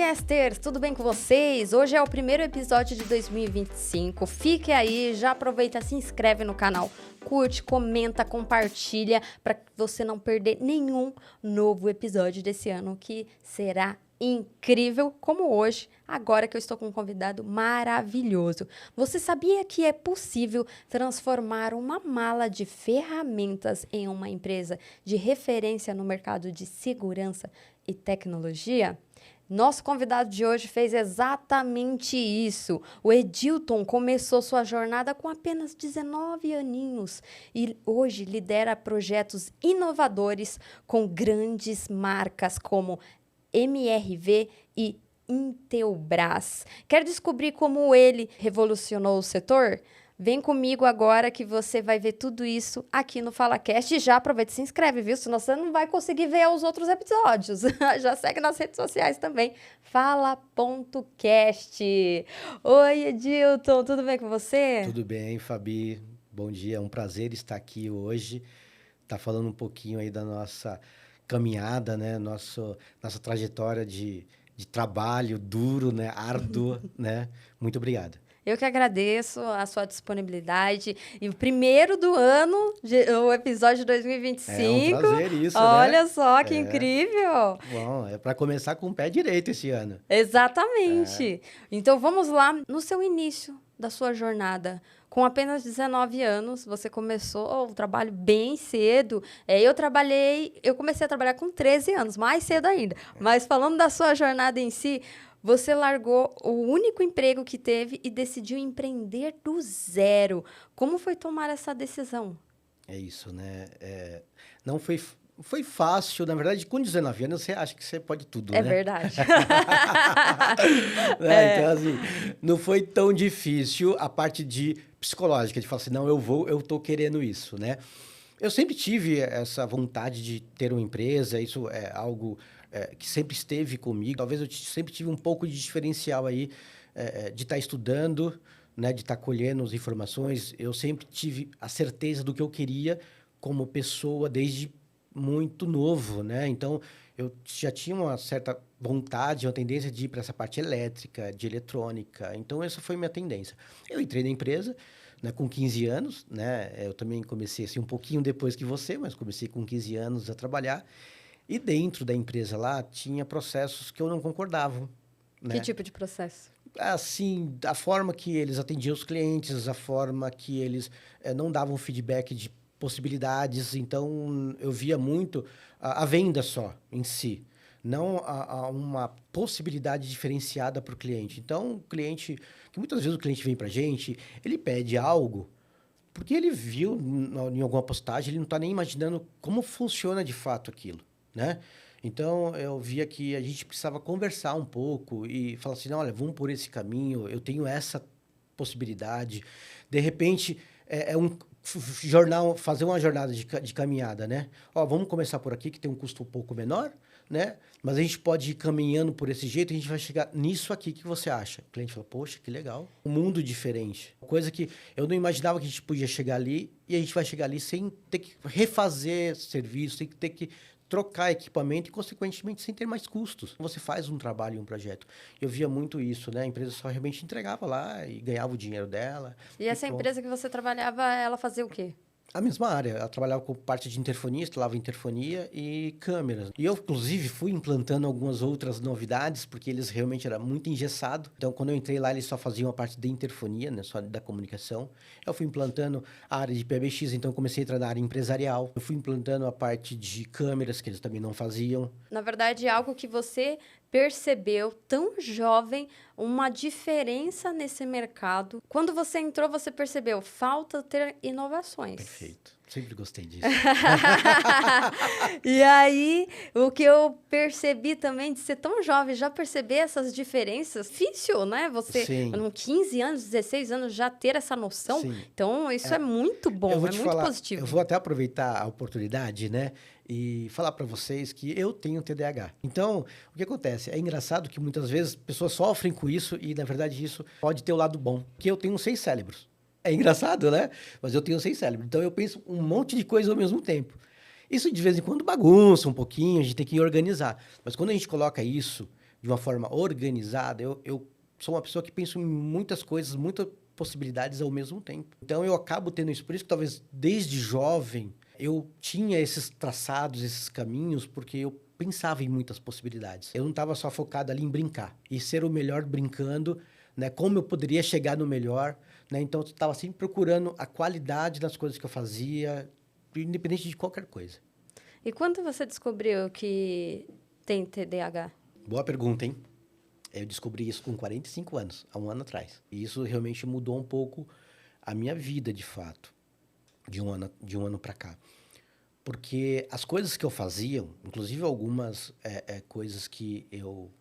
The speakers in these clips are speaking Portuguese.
Casters, tudo bem com vocês? Hoje é o primeiro episódio de 2025. Fique aí, já aproveita, se inscreve no canal, curte, comenta, compartilha para você não perder nenhum novo episódio desse ano, que será incrível, como hoje, agora que eu estou com um convidado maravilhoso. Você sabia que é possível transformar uma mala de ferramentas em uma empresa de referência no mercado de segurança e tecnologia? Nosso convidado de hoje fez exatamente isso. O Edilton começou sua jornada com apenas 19 aninhos e hoje lidera projetos inovadores com grandes marcas como MRV e Intelbras. Quer descobrir como ele revolucionou o setor? Vem comigo agora que você vai ver tudo isso aqui no FalaCast. E já aproveita e se inscreve, viu? Senão você não vai conseguir ver os outros episódios. Já segue nas redes sociais também. Fala.cast. Oi, Edilton, tudo bem com você? Tudo bem, Fabi. Bom dia, é um prazer estar aqui hoje. Tá falando um pouquinho aí da nossa caminhada, né? Nossa trajetória de trabalho duro, né? Árduo, né? Muito obrigado. Eu que agradeço a sua disponibilidade. E o primeiro do ano, o episódio de 2025. É um prazer isso, Olha né? só, que incrível. Bom, é para começar com o pé direito esse ano. Exatamente. Então, vamos lá. No seu início da sua jornada, com apenas 19 anos, você começou o trabalho bem cedo. Eu comecei a trabalhar com 13 anos, mais cedo ainda. Mas falando da sua jornada em si, você largou o único emprego que teve e decidiu empreender do zero. Como foi tomar essa decisão? É isso, né? Não foi fácil. Na verdade, com 19 anos, você acha que você pode tudo, né? É verdade. Então, assim, não foi tão difícil a parte psicológica, de falar assim, não, eu tô querendo isso, né? Eu sempre tive essa vontade de ter uma empresa, isso é algo que sempre esteve comigo. Talvez eu sempre tive um pouco de diferencial aí de estar estudando, né, de estar colhendo as informações. Eu sempre tive a certeza do que eu queria como pessoa desde muito novo, né? Então, eu já tinha uma certa vontade, uma tendência de ir para essa parte elétrica, de eletrônica. Então, essa foi minha tendência. Eu entrei na empresa, né, com 15 anos, né? Eu também comecei assim, um pouquinho depois que você, mas comecei com 15 anos a trabalhar. E dentro da empresa lá, tinha processos que eu não concordava. Né? Que tipo de processo? Assim, a forma que eles atendiam os clientes, a forma que eles não davam feedback de possibilidades. Então, eu via muito a venda só em si, não uma possibilidade diferenciada para o cliente. Então, o cliente, que muitas vezes o cliente vem para a gente, ele pede algo porque ele viu em alguma postagem, ele não está nem imaginando como funciona de fato aquilo, né? Então, eu via que a gente precisava conversar um pouco e falar assim, olha, vamos por esse caminho, eu tenho essa possibilidade. De repente, fazer uma jornada de caminhada, né? Ó, vamos começar por aqui, que tem um custo um pouco menor, né? Mas a gente pode ir caminhando por esse jeito e a gente vai chegar nisso aqui. O que você acha? O cliente fala, poxa, que legal. Um mundo diferente. Coisa que eu não imaginava que a gente podia chegar ali e a gente vai chegar ali sem ter que refazer serviço, sem ter que trocar equipamento e, consequentemente, sem ter mais custos. Você faz um trabalho e um projeto. Eu via muito isso, né? A empresa só realmente entregava lá e ganhava o dinheiro dela. E essa empresa que você trabalhava, ela fazia o quê? A mesma área. Ela trabalhava com parte de interfonia, instalava interfonia e câmeras. E eu, inclusive, fui implantando algumas outras novidades, porque eles realmente eram muito engessados. Então, quando eu entrei lá, eles só faziam a parte de interfonia, né, só da comunicação. Eu fui implantando a área de PBX, então eu comecei a entrar na área empresarial. Eu fui implantando a parte de câmeras, que eles também não faziam. Na verdade, é algo que você percebeu, tão jovem, uma diferença nesse mercado. Quando você entrou, você percebeu, falta ter inovações. Perfeito. Sempre gostei disso. E aí, o que eu percebi também de ser tão jovem, já perceber essas diferenças, difícil, né? Você, com 15 anos, 16 anos, já ter essa noção. Sim. Então, isso é muito bom, é muito positivo. Eu vou até aproveitar a oportunidade, né? E falar para vocês que eu tenho TDAH. Então, o que acontece? É engraçado que muitas vezes pessoas sofrem com isso e, na verdade, isso pode ter o lado bom. Que eu tenho 6 cérebros. É engraçado, né? Mas eu tenho 6 cérebros. Então, eu penso um monte de coisa ao mesmo tempo. Isso, de vez em quando, bagunça um pouquinho, a gente tem que organizar. Mas quando a gente coloca isso de uma forma organizada, eu sou uma pessoa que penso em muitas coisas, muitas possibilidades ao mesmo tempo. Então, eu acabo tendo isso. Por isso que talvez desde jovem eu tinha esses traçados, esses caminhos, porque eu pensava em muitas possibilidades. Eu não estava só focado ali em brincar e ser o melhor brincando, né? Como eu poderia chegar no melhor, né? Então, eu estava sempre procurando a qualidade das coisas que eu fazia, independente de qualquer coisa. E quando você descobriu que tem TDAH? Boa pergunta, hein? Eu descobri isso com 45 anos, há um ano atrás. E isso realmente mudou um pouco a minha vida, de fato, de um ano para cá. Porque as coisas que eu fazia, inclusive algumas coisas que eu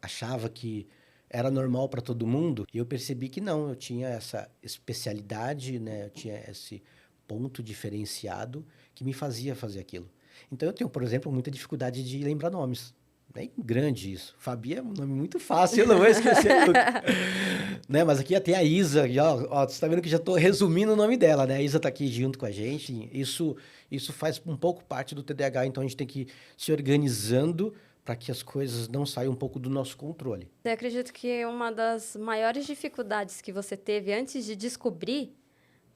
achava que era normal para todo mundo, e eu percebi que não, eu tinha essa especialidade, né? Eu tinha esse ponto diferenciado que me fazia fazer aquilo. Então, eu tenho, por exemplo, muita dificuldade de lembrar nomes. É grande isso. Fabi é um nome muito fácil, eu não vou esquecer nunca. Né? Mas aqui até a Isa, ó, você está vendo que já estou resumindo o nome dela, né? A Isa está aqui junto com a gente. Isso faz um pouco parte do TDAH, então a gente tem que ir se organizando para que as coisas não saiam um pouco do nosso controle. Eu acredito que uma das maiores dificuldades que você teve antes de descobrir,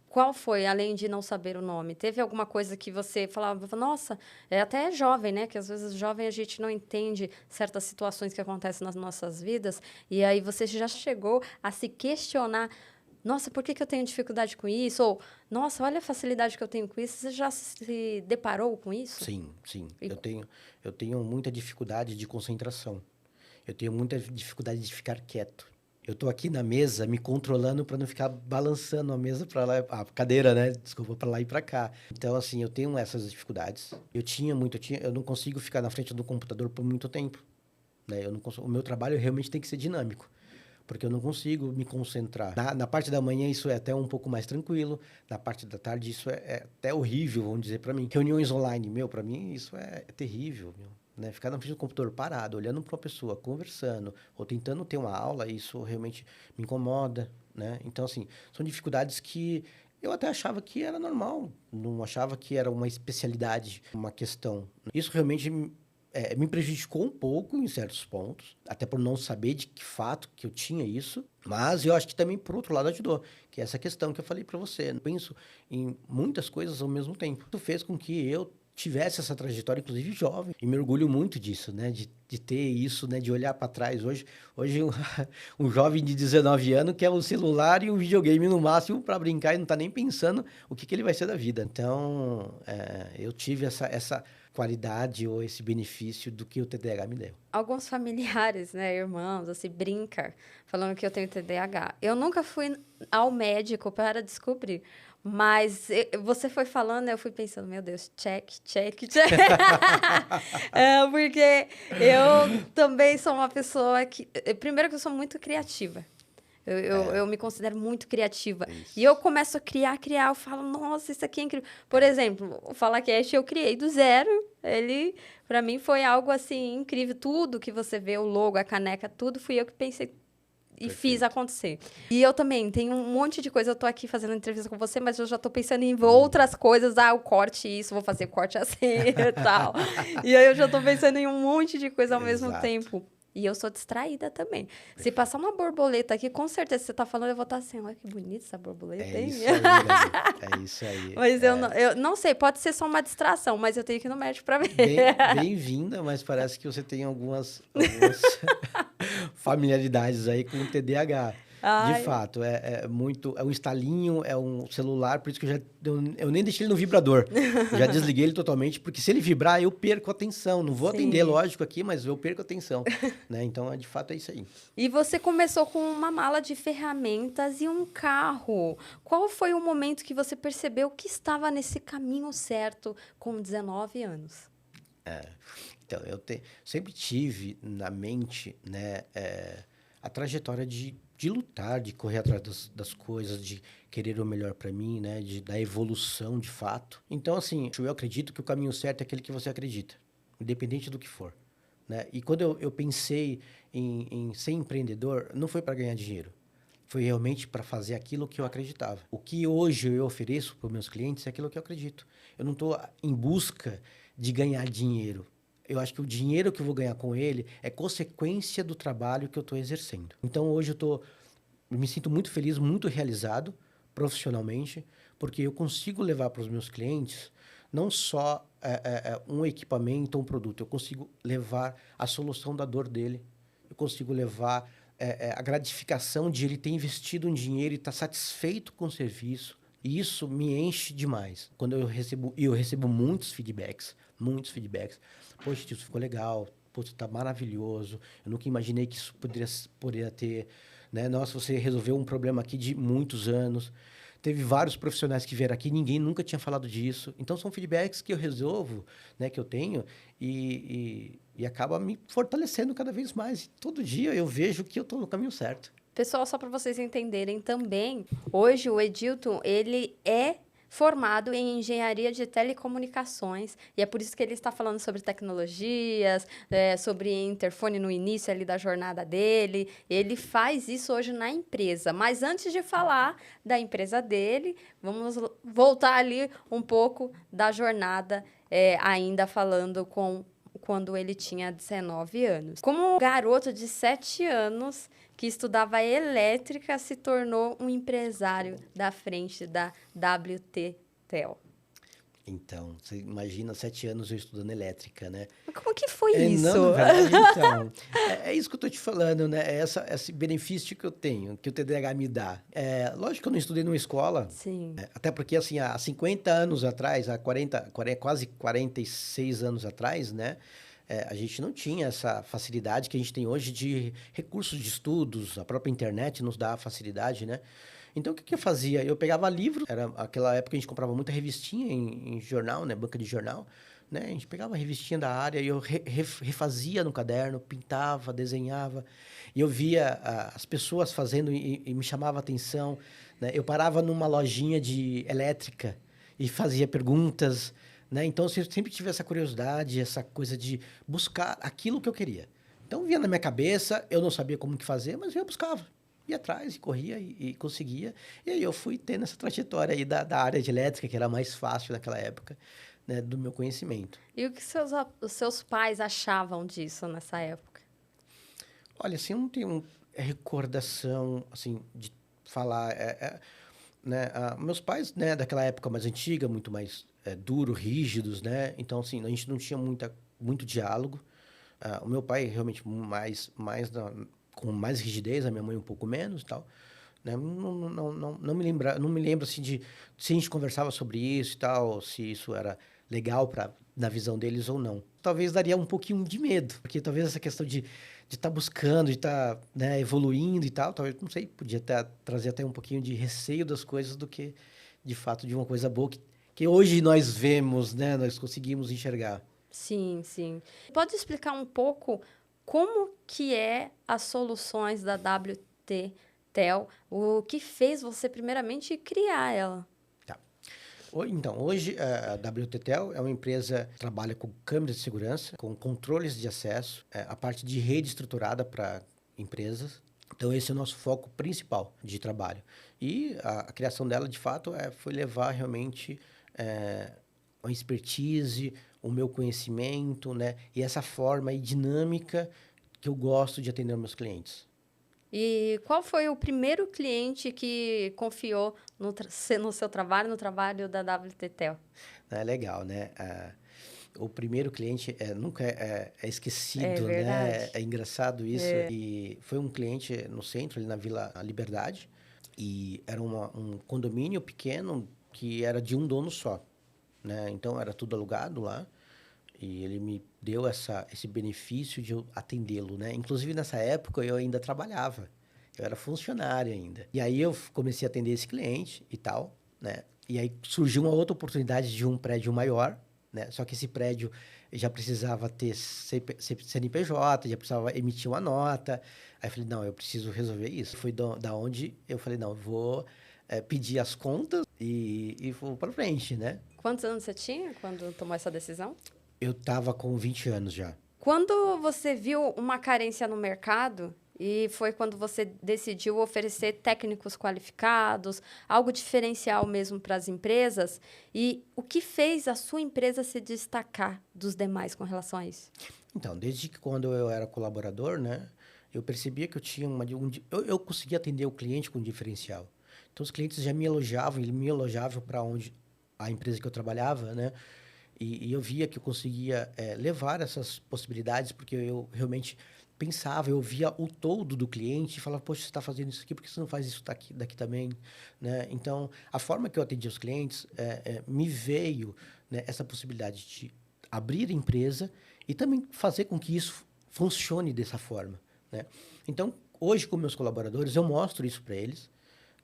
qual foi, além de não saber o nome? Teve alguma coisa que você falava, nossa, até jovem, né? Que às vezes jovem a gente não entende certas situações que acontecem nas nossas vidas, e aí você já chegou a se questionar, nossa, por que eu tenho dificuldade com isso? Ou, nossa, olha a facilidade que eu tenho com isso. Você já se deparou com isso? Sim, sim. Eu tenho muita dificuldade de concentração. Eu tenho muita dificuldade de ficar quieto. Eu tô aqui na mesa me controlando para não ficar balançando a mesa para lá, a cadeira, né? Desculpa, para lá e para cá. Então, assim, eu tenho essas dificuldades. Eu não consigo ficar na frente do computador por muito tempo, né? O meu trabalho realmente tem que ser dinâmico, porque eu não consigo me concentrar. Na parte da manhã isso é até um pouco mais tranquilo, na parte da tarde isso é até horrível, vamos dizer para mim. Reuniões online, para mim isso é terrível, né? Ficar na frente do computador parado, olhando para uma pessoa, conversando, ou tentando ter uma aula, isso realmente me incomoda, né? Então, assim, são dificuldades que eu até achava que era normal, não achava que era uma especialidade, uma questão. Isso realmente me prejudicou um pouco em certos pontos, até por não saber de que fato que eu tinha isso, mas eu acho que também, por outro lado, ajudou, que é essa questão que eu falei para você. Eu penso em muitas coisas ao mesmo tempo. Isso fez com que eu tivesse essa trajetória, inclusive jovem, e me orgulho muito disso, né, de ter isso, né, de olhar para trás. Hoje um jovem de 19 anos quer um celular e um videogame no máximo para brincar e não está nem pensando o que ele vai ser da vida. Então, eu tive essa qualidade ou esse benefício do que o TDAH me deu. Alguns familiares, né, irmãos, assim, brinca, falando que eu tenho TDAH. Eu nunca fui ao médico para descobrir, mas você foi falando, eu fui pensando, meu Deus, check. Porque eu também sou uma pessoa que... Primeiro que eu sou muito criativa. Eu me considero muito criativa. Isso. E eu começo a criar, eu falo, nossa, isso aqui é incrível. Por exemplo, o FalaCast eu criei do zero. Ele, para mim, foi algo, assim, incrível. Tudo que você vê, o logo, a caneca, tudo fui eu que pensei e fiz acontecer. E eu também tenho um monte de coisa. Eu tô aqui fazendo entrevista com você, mas eu já tô pensando em outras coisas. O corte isso, vou fazer corte assim e tal. E aí eu já tô pensando em um monte de coisa ao mesmo tempo. E eu sou distraída também. Se passar uma borboleta aqui, com certeza você tá falando, eu vou estar assim, olha que bonita essa borboleta, hein? É isso aí. Mas eu não sei, pode ser só uma distração, mas eu tenho que ir no médico para ver. Bem-vinda, mas parece que você tem algumas familiaridades aí com o TDAH. De fato, é um estalinho, é um celular, por isso que eu nem deixei ele no vibrador. Eu já desliguei ele totalmente, porque se ele vibrar, eu perco a atenção. Não vou atender, lógico, aqui, mas eu perco a atenção. Né? Então, de fato, é isso aí. E você começou com uma mala de ferramentas e um carro. Qual foi o momento que você percebeu que estava nesse caminho certo com 19 anos? Então, sempre tive na mente, né, a trajetória de lutar, de correr atrás das coisas, de querer o melhor para mim, né, da evolução de fato. Então, assim, eu acredito que o caminho certo é aquele que você acredita, independente do que for. Né? E quando eu pensei em ser empreendedor, não foi para ganhar dinheiro. Foi realmente para fazer aquilo que eu acreditava. O que hoje eu ofereço para os meus clientes é aquilo que eu acredito. Eu não estou em busca de ganhar dinheiro. Eu acho que o dinheiro que eu vou ganhar com ele é consequência do trabalho que eu estou exercendo. Então, hoje eu me sinto muito feliz, muito realizado profissionalmente, porque eu consigo levar para os meus clientes não só um equipamento ou um produto, eu consigo levar a solução da dor dele, eu consigo levar a gratificação de ele ter investido um dinheiro e estar satisfeito com o serviço. E isso me enche demais. Quando eu recebo muitos feedbacks. Poxa, isso ficou legal. Poxa, tá maravilhoso. Eu nunca imaginei que isso poderia ter, né? Nossa, você resolveu um problema aqui de muitos anos. Teve vários profissionais que vieram aqui, ninguém nunca tinha falado disso. Então, são feedbacks que eu resolvo, né, que eu tenho, e acaba me fortalecendo cada vez mais. E todo dia eu vejo que eu estou no caminho certo. Pessoal, só para vocês entenderem também, hoje o Edilton, ele é formado em engenharia de telecomunicações, e é por isso que ele está falando sobre tecnologias, sobre interfone no início ali da jornada dele. Ele faz isso hoje na empresa. Mas antes de falar da empresa dele, vamos voltar ali um pouco da jornada, ainda falando quando ele tinha 19 anos. Como um garoto de 7 anos que estudava elétrica, se tornou um empresário da frente da WT Tel. Então, você imagina 7 anos eu estudando elétrica, né? Mas como que foi isso? Não, na verdade, então, é isso que eu tô te falando, né? Esse benefício que eu tenho, que o TDAH me dá. Lógico que eu não estudei numa escola. Sim. Até porque, assim, há 50 anos atrás, quase 46 anos atrás, né? A gente não tinha essa facilidade que a gente tem hoje de recursos de estudos, a própria internet nos dá a facilidade, né? Então, o que eu fazia? Eu pegava livro, era aquela época que a gente comprava muita revistinha em jornal, né? Banca de jornal, né? A gente pegava a revistinha da área e eu refazia no caderno, pintava, desenhava. E eu via as pessoas fazendo e me chamava a atenção, né? Eu parava numa lojinha de elétrica e fazia perguntas, né? Então, eu sempre tive essa curiosidade, essa coisa de buscar aquilo que eu queria. Então, vinha na minha cabeça, eu não sabia como que fazer, mas eu buscava. Ia atrás, e corria e conseguia. E aí eu fui tendo essa trajetória aí da área de elétrica, que era mais fácil naquela época, né, do meu conhecimento. E o que os seus pais achavam disso nessa época? Olha, assim, eu não tenho recordação, assim, de falar... né, meus pais, né, daquela época mais antiga, muito mais duro, rígidos, né? Então, assim, a gente não tinha muito diálogo. O meu pai realmente com mais rigidez, a minha mãe um pouco menos e tal, né? Não me lembro assim de se a gente conversava sobre isso e tal, se isso era legal na visão deles ou não. Talvez daria um pouquinho de medo, porque talvez essa questão de estar buscando, de estar, né, evoluindo e tal, talvez, não sei, podia trazer até um pouquinho de receio das coisas do que, de fato, de uma coisa boa que hoje nós vemos, né, nós conseguimos enxergar. Sim, sim. Pode explicar um pouco como que é as soluções da WT Tel? O que fez você, primeiramente, criar ela? Tá. Então, hoje a WTTEL é uma empresa que trabalha com câmeras de segurança, com controles de acesso, a parte de rede estruturada para empresas. Então, esse é o nosso foco principal de trabalho. E a criação dela, de fato, foi levar realmente uma expertise, o meu conhecimento, né? E essa forma e dinâmica que eu gosto de atender meus clientes. E qual foi o primeiro cliente que confiou no seu trabalho, no trabalho da WT Tel? É legal, né? O primeiro cliente nunca é esquecido, É né? verdade. É engraçado isso. E foi um cliente no centro, ali na Vila Liberdade. E era um condomínio pequeno que era de um dono só, né? Então, era tudo alugado lá. E ele me deu esse benefício de eu atendê-lo, né? Inclusive, nessa época, eu ainda trabalhava. Eu era funcionário ainda. E aí, eu comecei a atender esse cliente e tal, né? E aí, surgiu uma outra oportunidade de um prédio maior, né? Só que esse prédio já precisava ter CNPJ, já precisava emitir uma nota. Aí, eu falei, não, eu preciso resolver isso. Foi da onde eu falei, não, eu vou pedir as contas e vou para frente, né? Quantos anos você tinha quando tomou essa decisão? Eu estava com 20 anos já. Quando você viu uma carência no mercado E foi quando você decidiu oferecer técnicos qualificados, algo diferencial mesmo para as empresas. E o que fez a sua empresa se destacar dos demais com relação a isso? Então, desde que quando eu era colaborador, né, eu percebia que eu tinha eu conseguia atender o cliente com diferencial. Então, os clientes já me elogiavam, eles me elogiavam para onde a empresa que eu trabalhava, né? E eu via que eu conseguia levar essas possibilidades, porque eu realmente pensava, eu via o todo do cliente e falava, poxa, você está fazendo isso aqui, por que você não faz isso daqui também? Né? Então, a forma que eu atendia os clientes, me veio, né, essa possibilidade de abrir a empresa e também fazer com que isso funcione dessa forma. Né? Então, hoje, com meus colaboradores, eu mostro isso para eles.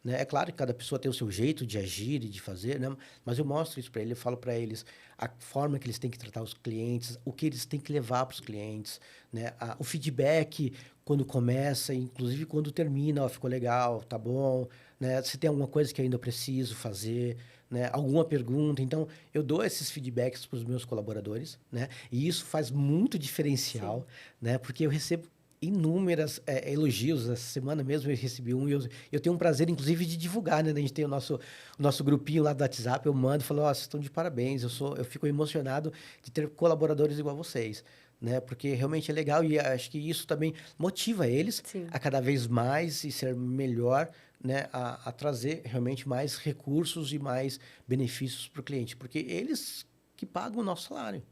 Né? É claro que cada pessoa tem o seu jeito de agir e de fazer, né? Mas eu mostro isso para eles, eu falo para eles a forma que eles têm que tratar os clientes, o que eles têm que levar para os clientes, né? O feedback quando começa, inclusive quando termina, ó, ficou legal, tá bom, né? Se tem alguma coisa que ainda eu preciso fazer, né? Alguma pergunta. Então, eu dou esses feedbacks para os meus colaboradores, né? E isso faz muito diferencial, Sim. né? Porque eu recebo inúmeras elogios. Essa semana mesmo eu recebi um e eu tenho um prazer, inclusive, de divulgar, né? A gente tem o nosso grupinho lá do WhatsApp, eu mando e falo, vocês estão de parabéns, eu fico emocionado de ter colaboradores igual vocês, né? Porque realmente é legal e acho que isso também motiva eles Sim. a cada vez mais e ser melhor, né? A trazer realmente mais recursos e mais benefícios para o cliente, porque eles que pagam o nosso salário,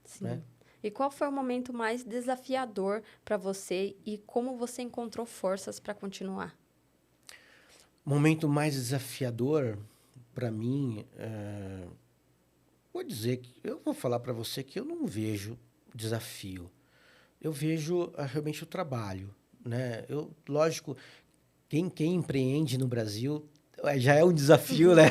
Sim. né? E qual foi o momento mais desafiador para você e como você encontrou forças para continuar? Momento mais desafiador para mim, vou dizer que eu vou falar para você que eu não vejo desafio. Eu vejo realmente o trabalho, né? Lógico, quem empreende no Brasil já é um desafio, né?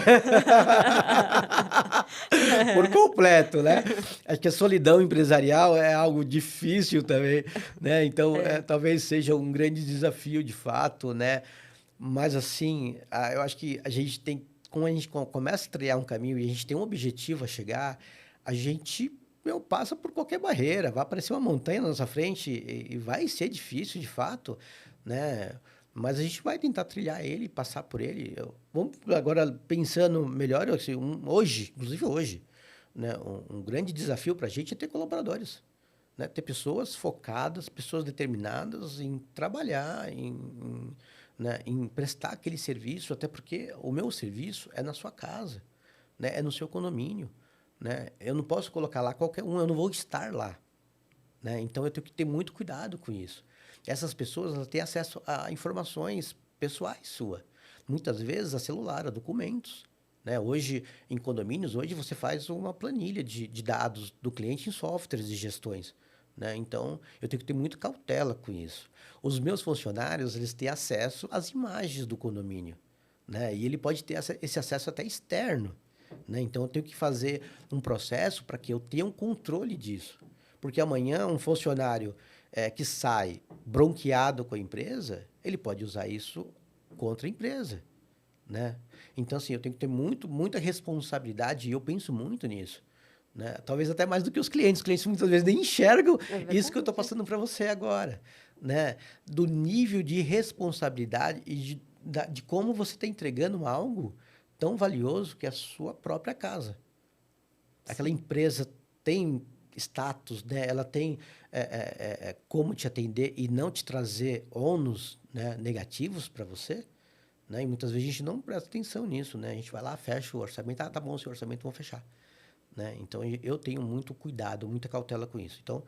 Por completo, né? Acho que a solidão empresarial é algo difícil também, né? Então, É. talvez seja um grande desafio de fato, né? Mas assim, eu acho que a gente tem, quando a gente começa a trilhar um caminho e a gente tem um objetivo a chegar, a gente passa por qualquer barreira, vai aparecer uma montanha na nossa frente e vai ser difícil de fato, né? Mas a gente vai tentar trilhar ele, passar por ele. Vamos agora pensando melhor, assim, hoje, inclusive hoje, né? Um grande desafio para a gente é ter colaboradores, né? Ter pessoas focadas, pessoas determinadas em trabalhar, né, em prestar aquele serviço, até porque o meu serviço é na sua casa, né, é no seu condomínio, né? Eu não posso colocar lá qualquer um, eu não vou estar lá, né? Então eu tenho que ter muito cuidado com isso. Essas pessoas elas têm acesso a informações pessoais suas, muitas vezes a celular, a documentos. Né? Hoje, em condomínios, hoje você faz uma planilha de dados do cliente em softwares de gestões. Né? Então, eu tenho que ter muita cautela com isso. Os meus funcionários, eles têm acesso às imagens do condomínio. Né? E ele pode ter esse acesso até externo. Né? Então, eu tenho que fazer um processo para que eu tenha um controle disso. Porque amanhã, um funcionário que sai bronqueado com a empresa, ele pode usar isso contra a empresa. Né? Então, assim, eu tenho que ter muita responsabilidade e eu penso muito nisso. Né? Talvez até mais do que os clientes. Os clientes muitas vezes nem enxergam É isso que eu estou verdade. passando para você agora. Né? Do nível de responsabilidade e de como você está entregando algo tão valioso que é a sua própria casa. Aquela Sim. empresa tem status, né? Ela tem como te atender e não te trazer ônus, né, negativos para você. Né? E muitas vezes a gente não presta atenção nisso, né? A gente vai lá, fecha o orçamento, tá bom, seu orçamento, vamos fechar. Né? Então, eu tenho muito cuidado, muita cautela com isso. Então,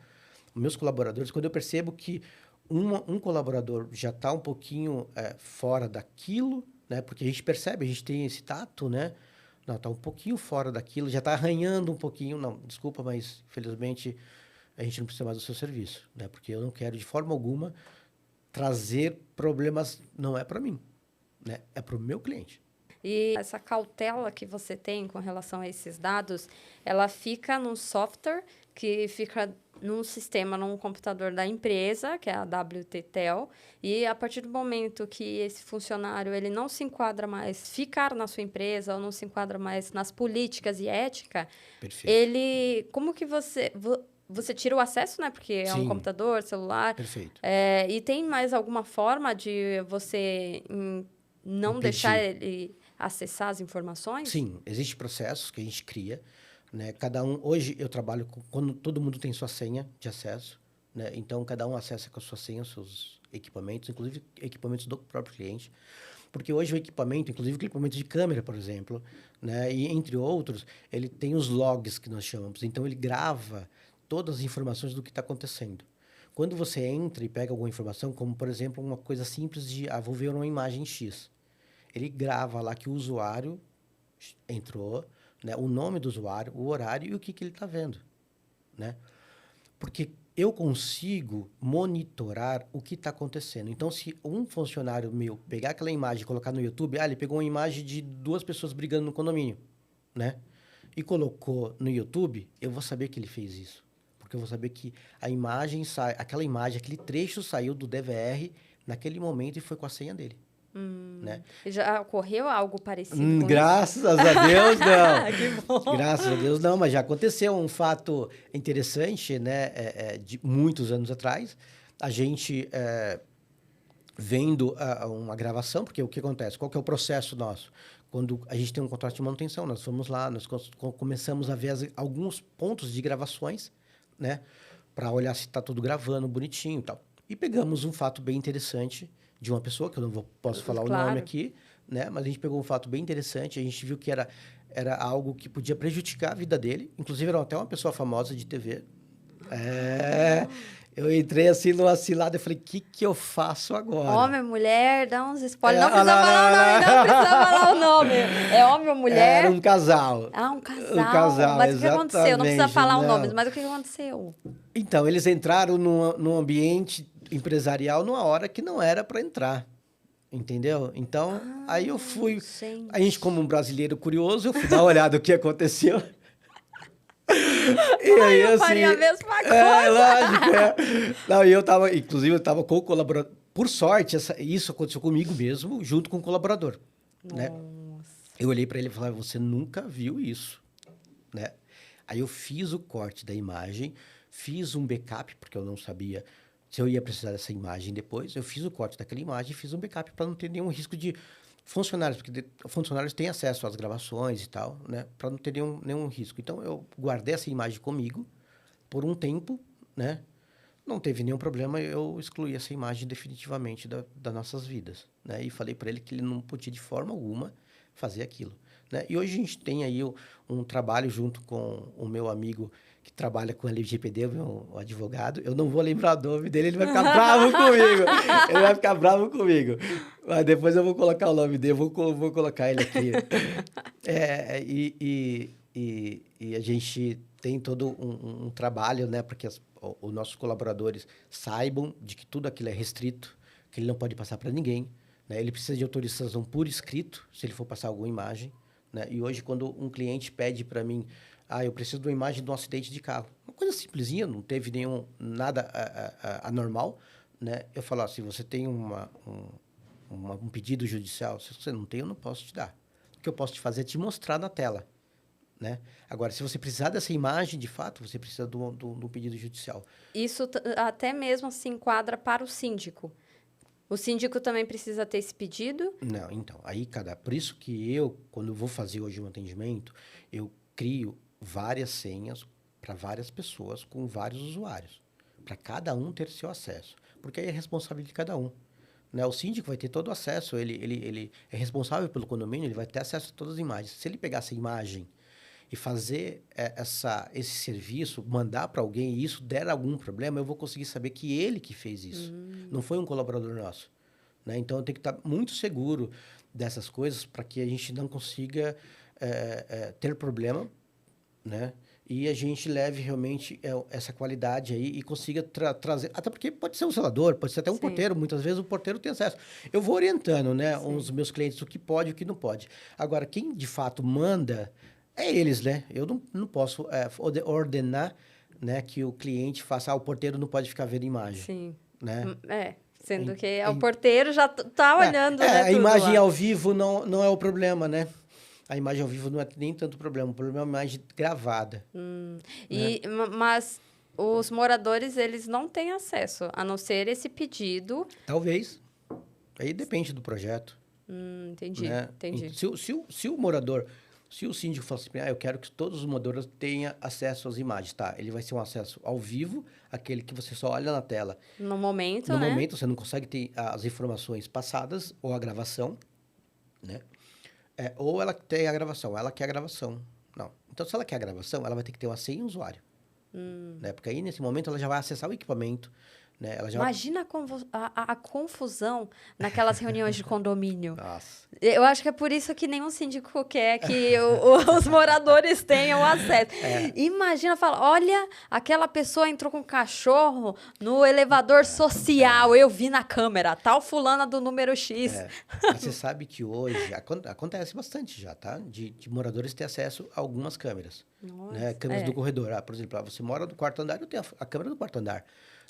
meus colaboradores, quando eu percebo que um colaborador já está um pouquinho fora daquilo, né? Porque a gente percebe, a gente tem esse tato, né? Não, está um pouquinho fora daquilo, já está arranhando um pouquinho. Não, desculpa, mas, infelizmente, a gente não precisa mais do seu serviço, né? Porque eu não quero, de forma alguma, trazer problemas, não é para mim. Né? É para o meu cliente. E essa cautela que você tem com relação a esses dados, ela fica num software que fica num sistema, num computador da empresa, que é a WTTel, e a partir do momento que esse funcionário ele não se enquadra mais, ficar na sua empresa ou não se enquadra mais nas políticas e ética, Perfeito. ele, como que você você tira o acesso, né? Porque é um Sim. computador, celular. Perfeito. E tem mais alguma forma de você não Impedir. deixar ele acessar as informações? Sim, existem processos que a gente cria, né? Cada um, hoje eu trabalho quando todo mundo tem sua senha de acesso, né? Então cada um acessa com a sua senha, seus equipamentos, inclusive equipamentos do próprio cliente. Porque hoje o equipamento, inclusive o equipamento de câmera, por exemplo, né? E entre outros, ele tem os logs que nós chamamos. Então ele grava todas as informações do que está acontecendo. Quando você entra e pega alguma informação, como por exemplo uma coisa simples de, vou ver uma imagem X. Ele grava lá que o usuário entrou, né, o nome do usuário, o horário e o que ele está vendo, né? Porque eu consigo monitorar o que está acontecendo. Então, se um funcionário meu pegar aquela imagem e colocar no YouTube, ele pegou uma imagem de 2 pessoas brigando no condomínio, né? E colocou no YouTube, eu vou saber que ele fez isso. Porque eu vou saber que a imagem aquela imagem, aquele trecho saiu do DVR naquele momento e foi com a senha dele. Né? Já ocorreu algo parecido com graças a Deus, não. Que bom. Graças a Deus, não. Mas já aconteceu um fato interessante, né? De muitos anos atrás. A gente vendo uma gravação, porque o que acontece? Qual que é o processo nosso? Quando a gente tem um contrato de manutenção, nós fomos lá, nós começamos a ver alguns pontos de gravações, né? Para olhar se está tudo gravando bonitinho e tal. E pegamos um fato bem interessante de uma pessoa, que eu não posso falar o nome aqui, né? Mas a gente pegou um fato bem interessante, a gente viu que era algo que podia prejudicar a vida dele. Inclusive, era até uma pessoa famosa de TV. Eu entrei assim numa cilada e falei, o que eu faço agora? Homem, mulher, dá uns spoilers. Não precisa falar o nome, não precisa falar o nome. É homem ou mulher? Era um casal. Um casal. Um casal, mas o que aconteceu? Não precisa falar o nome, mas o que aconteceu? Então, eles entraram num ambiente empresarial numa hora que não era para entrar, entendeu? Então, aí eu fui... Gente. A gente, como um brasileiro curioso, eu fui dar uma olhada no que aconteceu. E aí, eu assim, faria a mesma coisa. Lógico, Não, e inclusive, eu tava com o colaborador. Por sorte, isso aconteceu comigo mesmo, junto com o colaborador, né? Eu olhei para ele e falei, você nunca viu isso, né? Aí eu fiz o corte da imagem, fiz um backup, porque eu não sabia se eu ia precisar dessa imagem depois. Eu fiz o corte daquela imagem e fiz um backup para não ter nenhum risco de funcionários, porque funcionários têm acesso às gravações e tal, né? Para não ter nenhum risco. Então, eu guardei essa imagem comigo por um tempo, né? Não teve nenhum problema, eu excluí essa imagem definitivamente das nossas vidas, né? E falei para ele que ele não podia de forma alguma fazer aquilo, né? E hoje a gente tem aí um trabalho junto com o meu amigo que trabalha com LGPD, o advogado. Eu não vou lembrar o nome dele, ele vai ficar bravo comigo. Ele vai ficar bravo comigo. Mas depois eu vou colocar o nome dele, vou colocar ele aqui. E a gente tem todo um trabalho, né, para que os nossos colaboradores saibam de que tudo aquilo é restrito, que ele não pode passar para ninguém, né? Ele precisa de autorização por escrito, se ele for passar alguma imagem, né? E hoje, quando um cliente pede para mim, eu preciso de uma imagem de um acidente de carro, uma coisa simplesinha, não teve nada anormal, né? Eu falo, se você tem um pedido judicial, se você não tem, eu não posso te dar. O que eu posso te fazer é te mostrar na tela, né? Agora, se você precisar dessa imagem, de fato, você precisa do pedido judicial. Isso até mesmo se enquadra para o síndico. O síndico também precisa ter esse pedido? Não, então, por isso que eu, quando eu vou fazer hoje um atendimento, eu crio várias senhas para várias pessoas com vários usuários, para cada um ter seu acesso, porque aí é responsabilidade de cada um, né? O síndico vai ter todo o acesso, ele é responsável pelo condomínio, ele vai ter acesso a todas as imagens. Se ele pegar essa imagem e fazer esse serviço, mandar para alguém e isso der algum problema, eu vou conseguir saber que ele que fez isso. Não foi um colaborador nosso, né? Então, eu tenho que estar muito seguro dessas coisas para que a gente não consiga ter problema, né? E a gente leve realmente essa qualidade aí e consiga trazer... Até porque pode ser um zelador, pode ser até um porteiro. Muitas vezes o porteiro tem acesso. Eu vou orientando, né, os meus clientes o que pode e o que não pode. Agora, quem de fato manda... É eles, né? Eu não posso ordenar, né, que o cliente faça... o porteiro não pode ficar vendo imagem. Sim. Né? Sendo que o porteiro já tá olhando, né? A imagem ao vivo não é o problema, né? A imagem ao vivo não é nem tanto problema. O problema é a imagem gravada. Mas Os moradores, eles não têm acesso, a não ser esse pedido. Talvez. Aí depende do projeto. Entendi, Né? entendi. Se o morador, se o síndico falar assim, eu quero que todos os moradores tenham acesso às imagens, tá? Ele vai ser um acesso ao vivo, aquele que você só olha na tela. No momento, No né? momento, você não consegue ter as informações passadas ou a gravação, né? Ou ela tem a gravação, ela quer a gravação. Não. Então, se ela quer a gravação, ela vai ter que ter uma senha e um usuário. Né? Porque aí, nesse momento, ela já vai acessar o equipamento. Né? Ela já Imagina a confusão naquelas reuniões de condomínio. Nossa. Eu acho que é por isso que nenhum síndico quer que os moradores tenham acesso. Imagina, fala, olha, aquela pessoa entrou com um cachorro no elevador social, eu vi na câmera, tal fulana do número X. Mas você sabe que hoje acontece bastante já, tá? De moradores ter acesso a algumas câmeras. Nossa, Né? Câmeras do corredor. Por exemplo, você mora no quarto andar, eu tenho a câmera do quarto andar.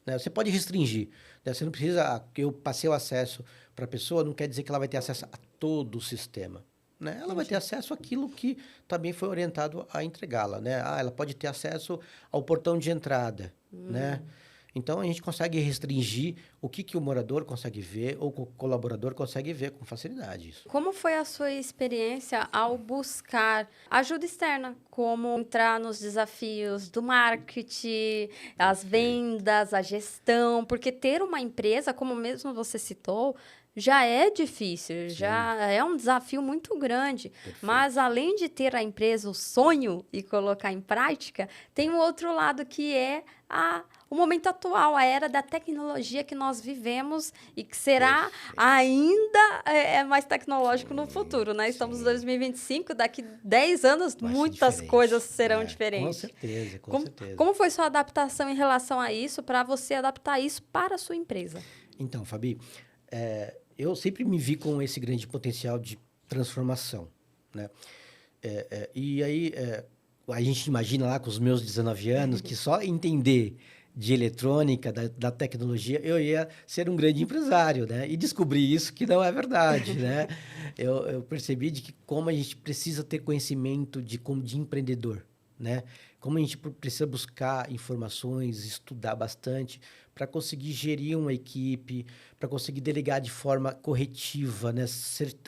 Né? Você pode restringir. Né? Você não precisa... Eu passei o acesso para a pessoa, não quer dizer que ela vai ter acesso a todo o sistema. Né? Ela vai ter acesso àquilo que também foi orientado a entregá-la. Né? Ela pode ter acesso ao portão de entrada. Né? Então, a gente consegue restringir o que o morador consegue ver ou o colaborador consegue ver com facilidade. Isso. Como foi a sua experiência ao buscar ajuda externa? Como entrar nos desafios do marketing, as vendas, a gestão? Porque ter uma empresa, como mesmo você citou, já é difícil, já é um desafio muito grande. Perfeito. Mas, além de ter a empresa, o sonho e colocar em prática, tem um outro lado que é o momento atual, a era da tecnologia que nós vivemos e que será ainda mais tecnológico no futuro, né? Estamos em 2025, daqui 10 anos, muitas coisas serão diferentes. Com certeza, com certeza. Como foi sua adaptação em relação a isso, para você adaptar isso para a sua empresa? Então, Fabi, eu sempre me vi com esse grande potencial de transformação, né? E aí, a gente imagina lá com os meus 19 anos que só entender de eletrônica, da tecnologia, eu ia ser um grande empresário, né? E descobri isso que não é verdade, né? Eu percebi de que como a gente precisa ter conhecimento de empreendedor, né? Como a gente precisa buscar informações, estudar bastante para conseguir gerir uma equipe, para conseguir delegar de forma corretiva, né?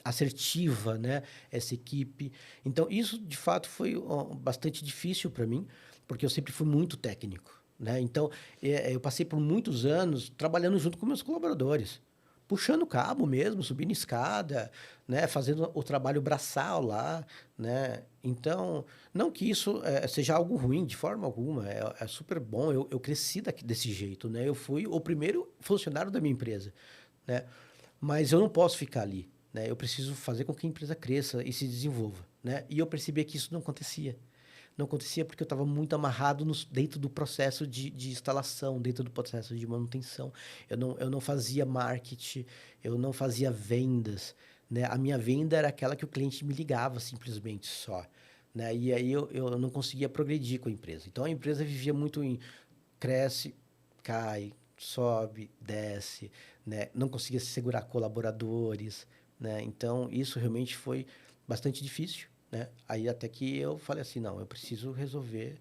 Assertiva, né? Essa equipe. Então, isso, de fato, foi bastante difícil para mim, porque eu sempre fui muito técnico. Né? Então, eu passei por muitos anos trabalhando junto com meus colaboradores, puxando cabo mesmo, subindo escada, né? Fazendo o trabalho braçal lá. Né? Então, não que isso seja algo ruim, de forma alguma, é super bom, eu cresci desse jeito. Né? Eu fui o primeiro funcionário da minha empresa. Né? Mas eu não posso ficar ali. Né? Eu preciso fazer com que a empresa cresça e se desenvolva. Né? E eu percebi que isso não acontecia. Não acontecia porque eu estava muito amarrado dentro do processo de instalação, dentro do processo de manutenção. Eu não fazia marketing, eu não fazia vendas. Né? A minha venda era aquela que o cliente me ligava simplesmente só. Né? E aí eu não conseguia progredir com a empresa. Então, a empresa vivia muito em cresce, cai, sobe, desce. Né? Não conseguia segurar colaboradores. Né? Então, isso realmente foi bastante difícil. Né? Aí até que eu falei assim, não, eu preciso resolver,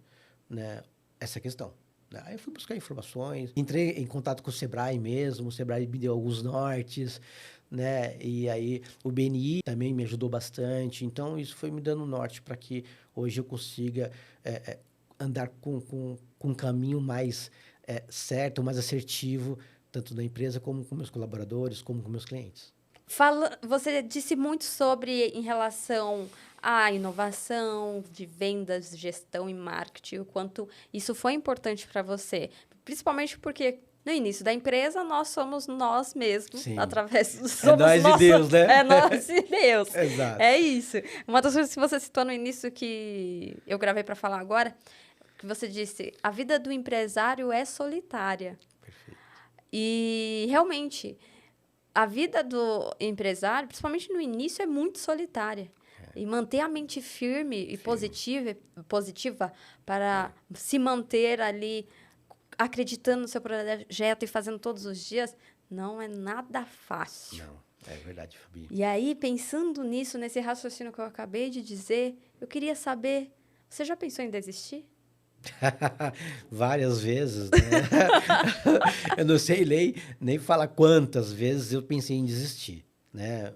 né, essa questão. Né? Aí eu fui buscar informações, entrei em contato com o Sebrae mesmo, o Sebrae me deu alguns nortes, né? E aí o BNI também me ajudou bastante. Então isso foi me dando norte para que hoje eu consiga andar com um caminho mais certo, mais assertivo, tanto na empresa como com meus colaboradores, como com meus clientes. Você disse muito sobre em relação à inovação, de vendas, gestão e marketing, o quanto isso foi importante para você. Principalmente porque no início da empresa nós somos nós mesmos, Sim. através dos nós e Deus, né? É nós e Deus. Exato. É isso. Uma das coisas que você citou no início que eu gravei para falar agora, que você disse, a vida do empresário é solitária. Perfeito. E realmente a vida do empresário, principalmente no início, é muito solitária. E manter a mente firme e positiva para se manter ali acreditando no seu projeto e fazendo todos os dias, não é nada fácil. Não, é verdade, Fabi. E aí, pensando nisso, nesse raciocínio que eu acabei de dizer, eu queria saber, você já pensou em desistir? Várias vezes, né? Eu não sei nem falar quantas vezes eu pensei em desistir, né?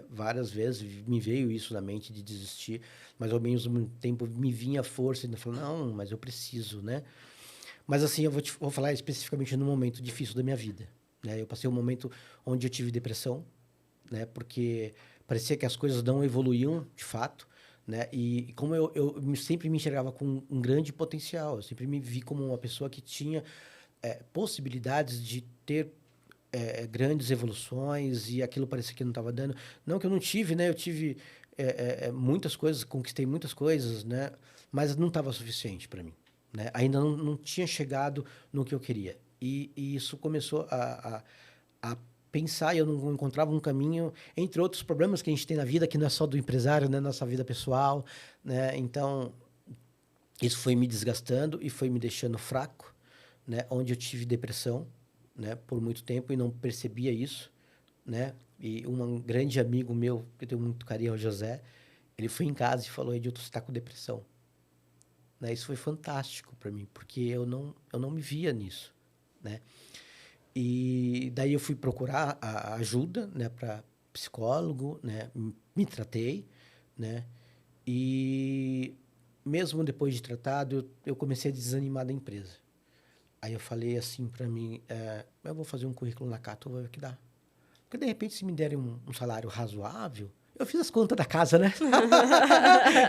Várias vezes me veio isso na mente de desistir, mas ao mesmo tempo me vinha a força e falou, não, mas eu preciso, né? Mas assim, vou falar especificamente num momento difícil da minha vida, né? Eu passei um momento onde eu tive depressão, né? Porque parecia que as coisas não evoluíam de fato, né? E como sempre me enxergava com um grande potencial, eu sempre me vi como uma pessoa que tinha possibilidades de ter grandes evoluções e aquilo parecia que não estava dando. Não que eu não tive, né? Eu tive muitas coisas, conquistei muitas coisas, né? Mas não estava suficiente para mim, né? Ainda não tinha chegado no que eu queria. E isso começou a pensar e eu não encontrava um caminho, entre outros problemas que a gente tem na vida, que não é só do empresário, né? Nossa vida pessoal, né? Então, isso foi me desgastando e foi me deixando fraco, né? Onde eu tive depressão, né? Por muito tempo e não percebia isso, né? E um grande amigo meu, que eu tenho muito carinho, o José, ele foi em casa e falou, Edilton, você está com depressão. Né? Isso foi fantástico para mim, porque eu não me via nisso, né? E daí eu fui procurar a ajuda, né, para psicólogo, né? Me tratei, né? E mesmo depois de tratado, eu comecei a desanimar da empresa. Aí eu falei assim para mim, eu vou fazer um currículo na Cato, vou ver o que dá. Porque de repente se me derem um salário razoável, eu fiz as contas da casa, né?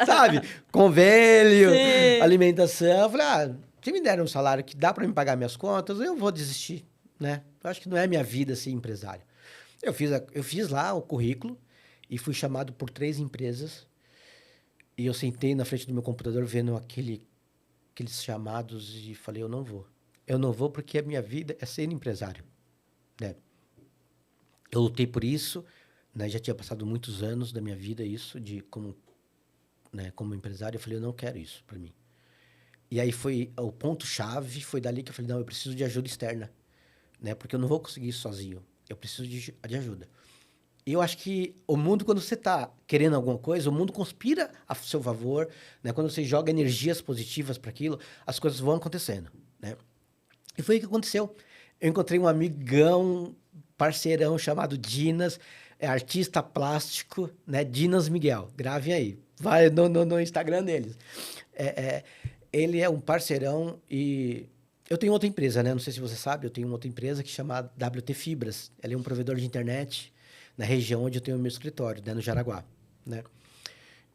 Sabe? Convênio, Sim. alimentação. Eu falei, se me derem um salário que dá para me pagar minhas contas, eu vou desistir, né? Eu acho que não é minha vida ser empresário. Eu fiz lá o currículo e fui chamado por 3 empresas. E eu sentei na frente do meu computador vendo aqueles chamados e falei, eu não vou. Eu não vou porque a minha vida é ser empresário, né? Eu lutei por isso, né? Já tinha passado muitos anos da minha vida isso, como empresário. Eu falei, eu não quero isso para mim. E aí foi o ponto-chave, foi dali que eu falei, não, eu preciso de ajuda externa, né? Porque eu não vou conseguir isso sozinho. Eu preciso de ajuda. E eu acho que o mundo, quando você está querendo alguma coisa, o mundo conspira a seu favor, né? Quando você joga energias positivas para aquilo, as coisas vão acontecendo, né? E foi o que aconteceu. Eu encontrei um amigão, parceirão chamado Dinas, artista plástico, né? Dinas Miguel. Gravem aí. Vai no Instagram deles. Ele é um parceirão e eu tenho outra empresa, né? Não sei se você sabe, eu tenho outra empresa que chama WT Fibras. Ela é um provedor de internet na região onde eu tenho o meu escritório, né? No Jaraguá, né?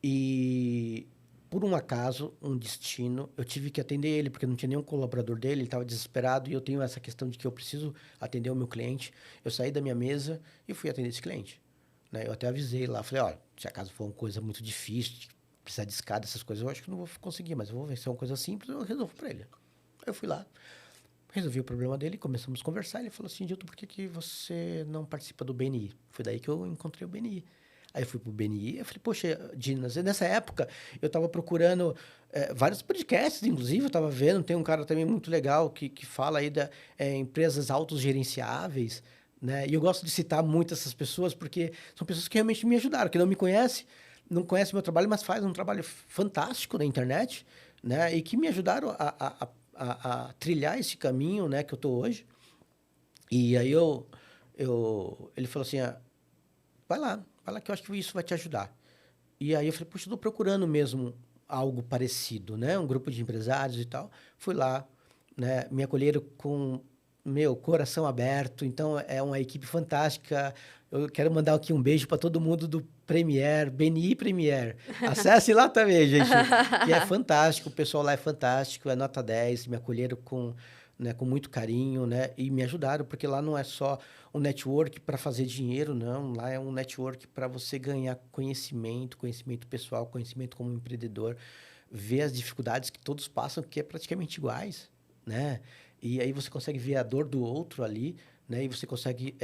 E por um acaso, um destino, eu tive que atender ele, porque não tinha nenhum colaborador dele, ele estava desesperado, e eu tenho essa questão de que eu preciso atender o meu cliente. Eu saí da minha mesa e fui atender esse cliente, né? Eu até avisei lá, falei, olha, se acaso for uma coisa muito difícil, precisar de escada, essas coisas, eu acho que não vou conseguir, mas eu vou ver se é uma coisa simples, eu resolvo para ele. Aí eu fui lá, resolvi o problema dele, começamos a conversar, ele falou assim, Dilton, por que você não participa do BNI? Foi daí que eu encontrei o BNI. Aí eu fui pro BNI, eu falei, poxa, Dinas, nessa época eu estava procurando vários podcasts, inclusive, eu estava vendo, tem um cara também muito legal que fala aí da empresas autogerenciáveis, né? E eu gosto de citar muito essas pessoas, porque são pessoas que realmente me ajudaram, que não me conhecem, não conhecem meu trabalho, mas fazem um trabalho fantástico na internet, né? E que me ajudaram a trilhar esse caminho, né, que eu tô hoje. E aí ele falou assim, vai lá que eu acho que isso vai te ajudar. E aí eu falei, poxa, eu tô procurando mesmo algo parecido, né? Um grupo de empresários e tal. Fui lá, né? Me acolheram com meu coração aberto. Então é uma equipe fantástica. Eu quero mandar aqui um beijo para todo mundo do Premier, BNI Premier. Acesse lá também, gente, que é fantástico. O pessoal lá é fantástico, é nota 10. Me acolheram com muito carinho, né? E me ajudaram, porque lá não é só um network para fazer dinheiro, não. Lá é um network para você ganhar conhecimento pessoal, conhecimento como empreendedor, ver as dificuldades que todos passam, que é praticamente iguais, né? E aí você consegue ver a dor do outro ali, né? E você consegue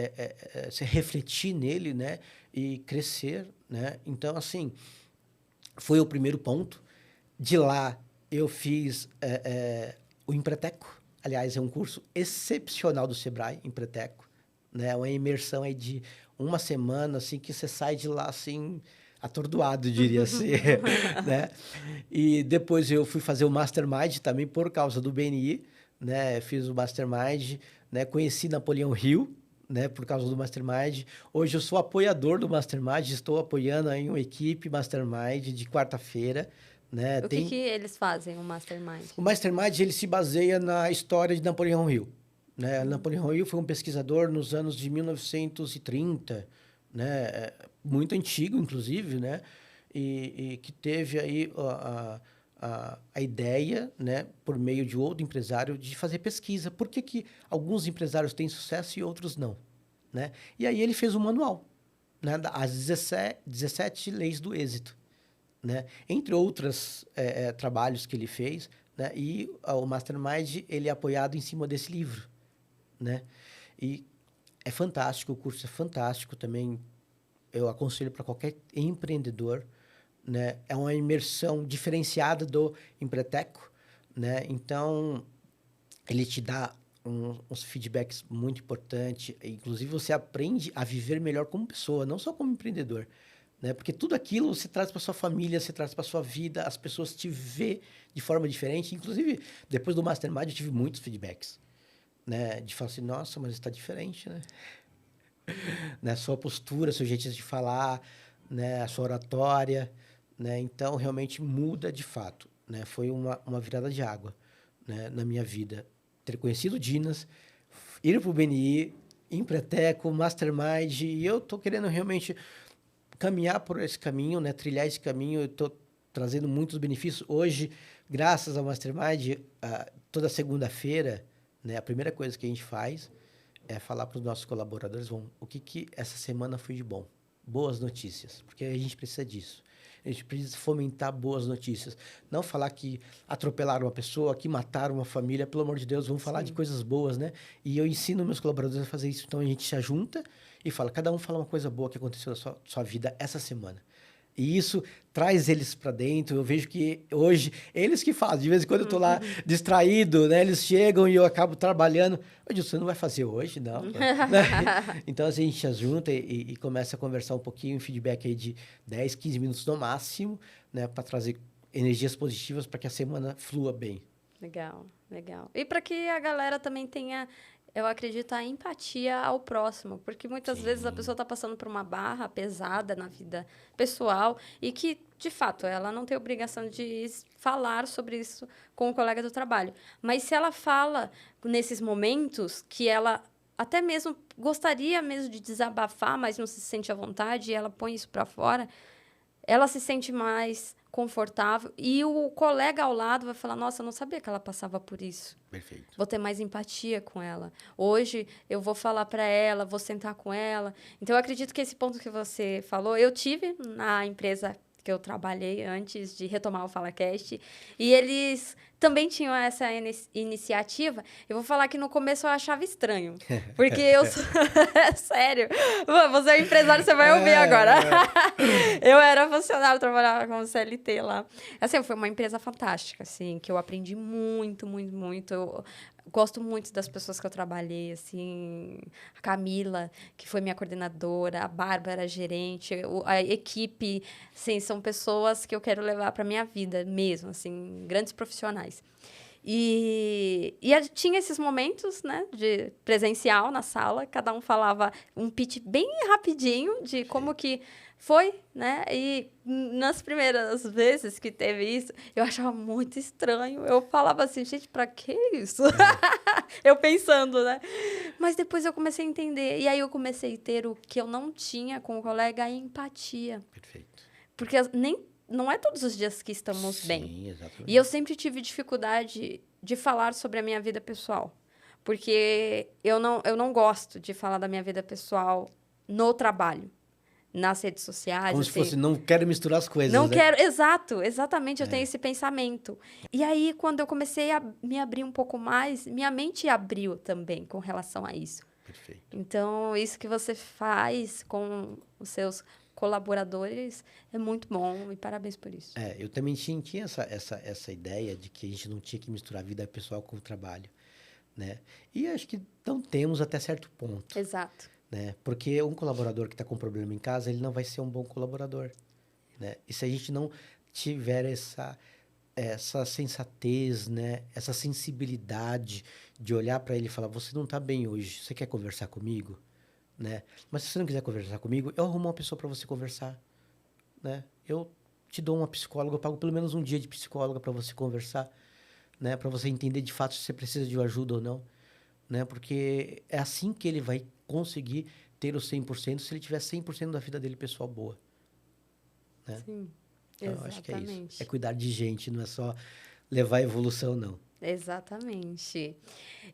se refletir nele, né? E crescer, né? Então, assim, foi o primeiro ponto. De lá, eu fiz o Empreteco. Aliás, é um curso excepcional do Sebrae, Empreteco, né? Uma imersão aí de uma semana, assim, que você sai de lá, assim, atordoado, diria assim, né? E depois eu fui fazer o Mastermind também por causa do BNI, né? Fiz o Mastermind, né? Conheci Napoleão Hill, né? Por causa do Mastermind. Hoje eu sou apoiador do Mastermind, estou apoiando aí uma equipe Mastermind de quarta-feira, né? O que eles fazem, o Mastermind? O Mastermind, ele se baseia na história de Napoleão Hill, né? Napoleão Hill foi um pesquisador nos anos de 1930, né? Muito antigo, inclusive, né? E que teve aí a ideia, né? Por meio de outro empresário, de fazer pesquisa. Por que alguns empresários têm sucesso e outros não, né? E aí ele fez um manual, né? As 17 leis do êxito, né? Entre outros trabalhos que ele fez, né? E o Mastermind, ele é apoiado em cima desse livro, né? E é fantástico, o curso é fantástico também. Eu aconselho para qualquer empreendedor, né? É uma imersão diferenciada do Empreteco, né? Então, ele te dá uns feedbacks muito importantes. Inclusive, você aprende a viver melhor como pessoa, não só como empreendedor, né? Porque tudo aquilo você traz para sua família, você traz para sua vida, as pessoas te vê de forma diferente. Inclusive, depois do Mastermind, eu tive muitos feedbacks, né? De falar assim, nossa, mas está diferente, né? Né? Sua postura, seu jeito de falar, né? A sua oratória, né? Então, realmente muda de fato, né? Foi uma virada de água, né? Na minha vida. Ter conhecido o Dinas, ir para o BNI, Empreteco, Mastermind, e eu tô querendo realmente caminhar por esse caminho, né? Trilhar esse caminho. Eu tô trazendo muitos benefícios. Hoje, graças ao Mastermind, toda segunda-feira, né? A primeira coisa que a gente faz é falar para os nossos colaboradores o que essa semana foi de bom. Boas notícias, porque a gente precisa disso. A gente precisa fomentar boas notícias. Não falar que atropelaram uma pessoa, que mataram uma família. Pelo amor de Deus, vamos falar de coisas boas, né? E eu ensino meus colaboradores a fazer isso. Então, a gente se junta e fala, cada um fala uma coisa boa que aconteceu na sua vida essa semana. E isso traz eles para dentro. Eu vejo que hoje, eles que fazem. De vez em quando eu tô lá distraído, né? Eles chegam e eu acabo trabalhando. Ô, Gilson, você não vai fazer hoje? Não. Então, assim, a gente se junta e começa a conversar um pouquinho, um feedback aí de 10, 15 minutos no máximo, né? Para trazer energias positivas para que a semana flua bem. Legal, legal. E para que a galera também tenha, eu acredito, a empatia ao próximo, porque muitas vezes a pessoa está passando por uma barra pesada na vida pessoal e que, de fato, ela não tem obrigação de falar sobre isso com o colega do trabalho. Mas se ela fala nesses momentos que ela até mesmo gostaria mesmo de desabafar, mas não se sente à vontade, e ela põe isso para fora, ela se sente mais confortável e o colega ao lado vai falar, nossa, eu não sabia que ela passava por isso. Perfeito. Vou ter mais empatia com ela. Hoje eu vou falar para ela, vou sentar com ela. Então, eu acredito que esse ponto que você falou, eu tive na empresa que eu trabalhei antes de retomar o FalaCast, e eles também tinham essa iniciativa. Eu vou falar que no começo eu achava estranho, porque eu sou... Sério, você é empresário, você vai ouvir agora. Eu era funcionário, trabalhava como CLT lá. Assim, foi uma empresa fantástica, assim, que eu aprendi muito, muito, muito. Eu gosto muito das pessoas que eu trabalhei, assim, a Camila, que foi minha coordenadora, a Bárbara, a gerente, a equipe, assim, são pessoas que eu quero levar para minha vida mesmo, assim, grandes profissionais. E tinha esses momentos, né, de presencial na sala, cada um falava um pitch bem rapidinho de como que foi, né? E nas primeiras vezes que teve isso, eu achava muito estranho. Eu falava assim, gente, pra que isso? Eu pensando, né? Mas depois eu comecei a entender. E aí eu comecei a ter o que eu não tinha com o colega, a empatia. Perfeito. Porque não é todos os dias que estamos bem. Sim, exatamente. E eu sempre tive dificuldade de falar sobre a minha vida pessoal. Porque eu não gosto de falar da minha vida pessoal no trabalho, nas redes sociais. Como assim. se fosse, não quero misturar as coisas, Não né? quero, exatamente, eu tenho esse pensamento. E aí, quando eu comecei a me abrir um pouco mais, minha mente abriu também com relação a isso. Perfeito. Então, isso que você faz com os seus colaboradores é muito bom e parabéns por isso. Eu também tinha essa ideia de que a gente não tinha que misturar a vida pessoal com o trabalho, né? E acho que não temos até certo ponto. Exato. Né? Porque um colaborador que está com problema em casa, ele não vai ser um bom colaborador. né? E se a gente não tiver essa sensatez, né? Essa sensibilidade de olhar para ele e falar, você não está bem hoje, você quer conversar comigo? Né? Mas se você não quiser conversar comigo, eu arrumo uma pessoa para você conversar, né? Eu te dou uma psicóloga, eu pago pelo menos um dia de psicóloga para você conversar, né? Para você entender de fato se você precisa de ajuda ou não, né? Porque é assim que ele vai conseguir ter os 100% se ele tiver 100% da vida dele pessoal boa, né? Sim, Então, eu acho que é isso. exatamente. É cuidar de gente, não é só levar a evolução, não. Exatamente.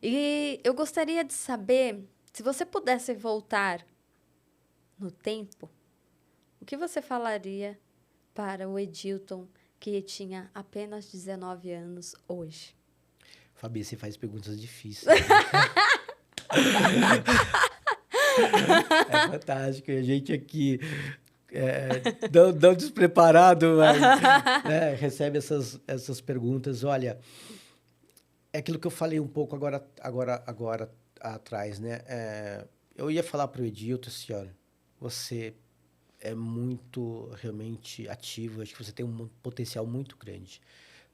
E eu gostaria de saber, se você pudesse voltar no tempo, o que você falaria para o Edilton que tinha apenas 19 anos hoje? Fabi, você faz perguntas difíceis. Né? É fantástico. A gente aqui, não despreparado, mas né, recebe essas perguntas. Olha, é aquilo que eu falei um pouco agora atrás, né? Eu ia falar para o Edilton assim, olha, você é muito realmente ativo, acho que você tem um potencial muito grande,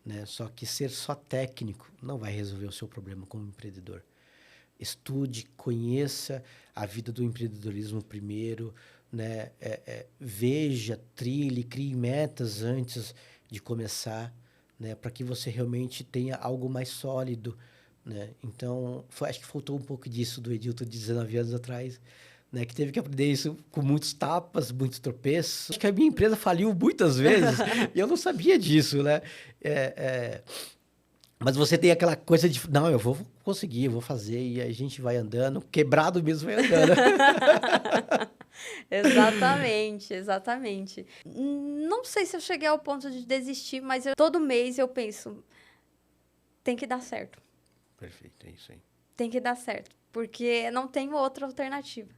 né? Só que ser só técnico não vai resolver o seu problema como empreendedor. Estude, conheça a vida do empreendedorismo primeiro, né? Veja, trilhe, crie metas antes de começar, né? Para que você realmente tenha algo mais sólido, né? Então, acho que faltou um pouco disso do Edilton de 19 anos atrás, né? Que teve que aprender isso com muitos tapas, muitos tropeços. Acho que a minha empresa faliu muitas vezes e eu não sabia disso, né? Mas você tem aquela coisa de, não, eu vou conseguir, eu vou fazer, e a gente vai andando, quebrado mesmo vai andando. Exatamente, exatamente. Não sei se eu cheguei ao ponto de desistir, mas todo mês eu penso, tem que dar certo. Perfeito, é isso aí. Tem que dar certo, porque não tem outra alternativa.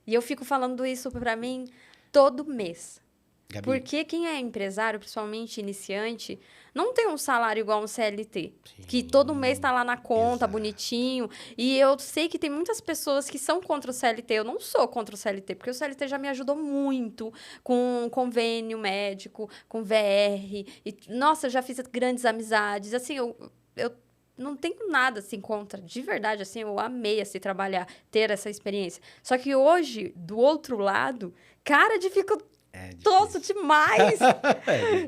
E eu fico falando isso pra mim todo mês. Gabi. Porque quem é empresário, principalmente iniciante, não tem um salário igual um CLT. Sim, que todo mês tá lá na conta, exato, bonitinho. E eu sei que tem muitas pessoas que são contra o CLT. Eu não sou contra o CLT, porque o CLT já me ajudou muito com convênio médico, com VR. E, nossa, eu já fiz grandes amizades. Assim, eu não tenho nada, assim, contra. De verdade, assim, eu amei, assim, trabalhar, ter essa experiência. Só que hoje, do outro lado, cara, dificulta. Tosso demais!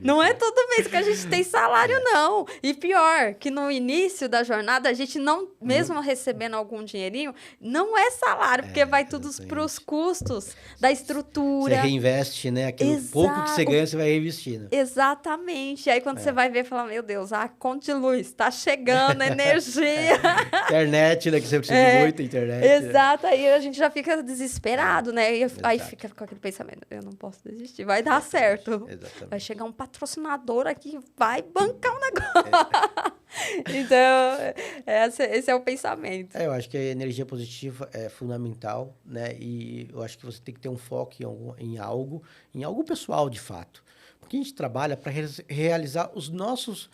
Não é todo mês que a gente tem salário, não. E pior, que no início da jornada, a gente não, mesmo recebendo algum dinheirinho, não é salário, porque vai tudo para os custos da estrutura. Você reinveste, né? Aquilo pouco que você ganha, você vai reinvestindo. Exatamente. Aí quando você vai ver, fala, meu Deus, a conta de luz está chegando, energia. Internet, né? Que você precisa muito, internet. Exato. Né? Aí a gente já fica desesperado, né? E aí fica com aquele pensamento, eu não posso desistir. Vai dar certo. Exatamente. Vai chegar um patrocinador aqui, vai bancar o negócio. Então, esse é o pensamento. Eu acho que a energia positiva é fundamental, né? E eu acho que você tem que ter um foco em algo pessoal, de fato. Porque a gente trabalha para realizar os nossos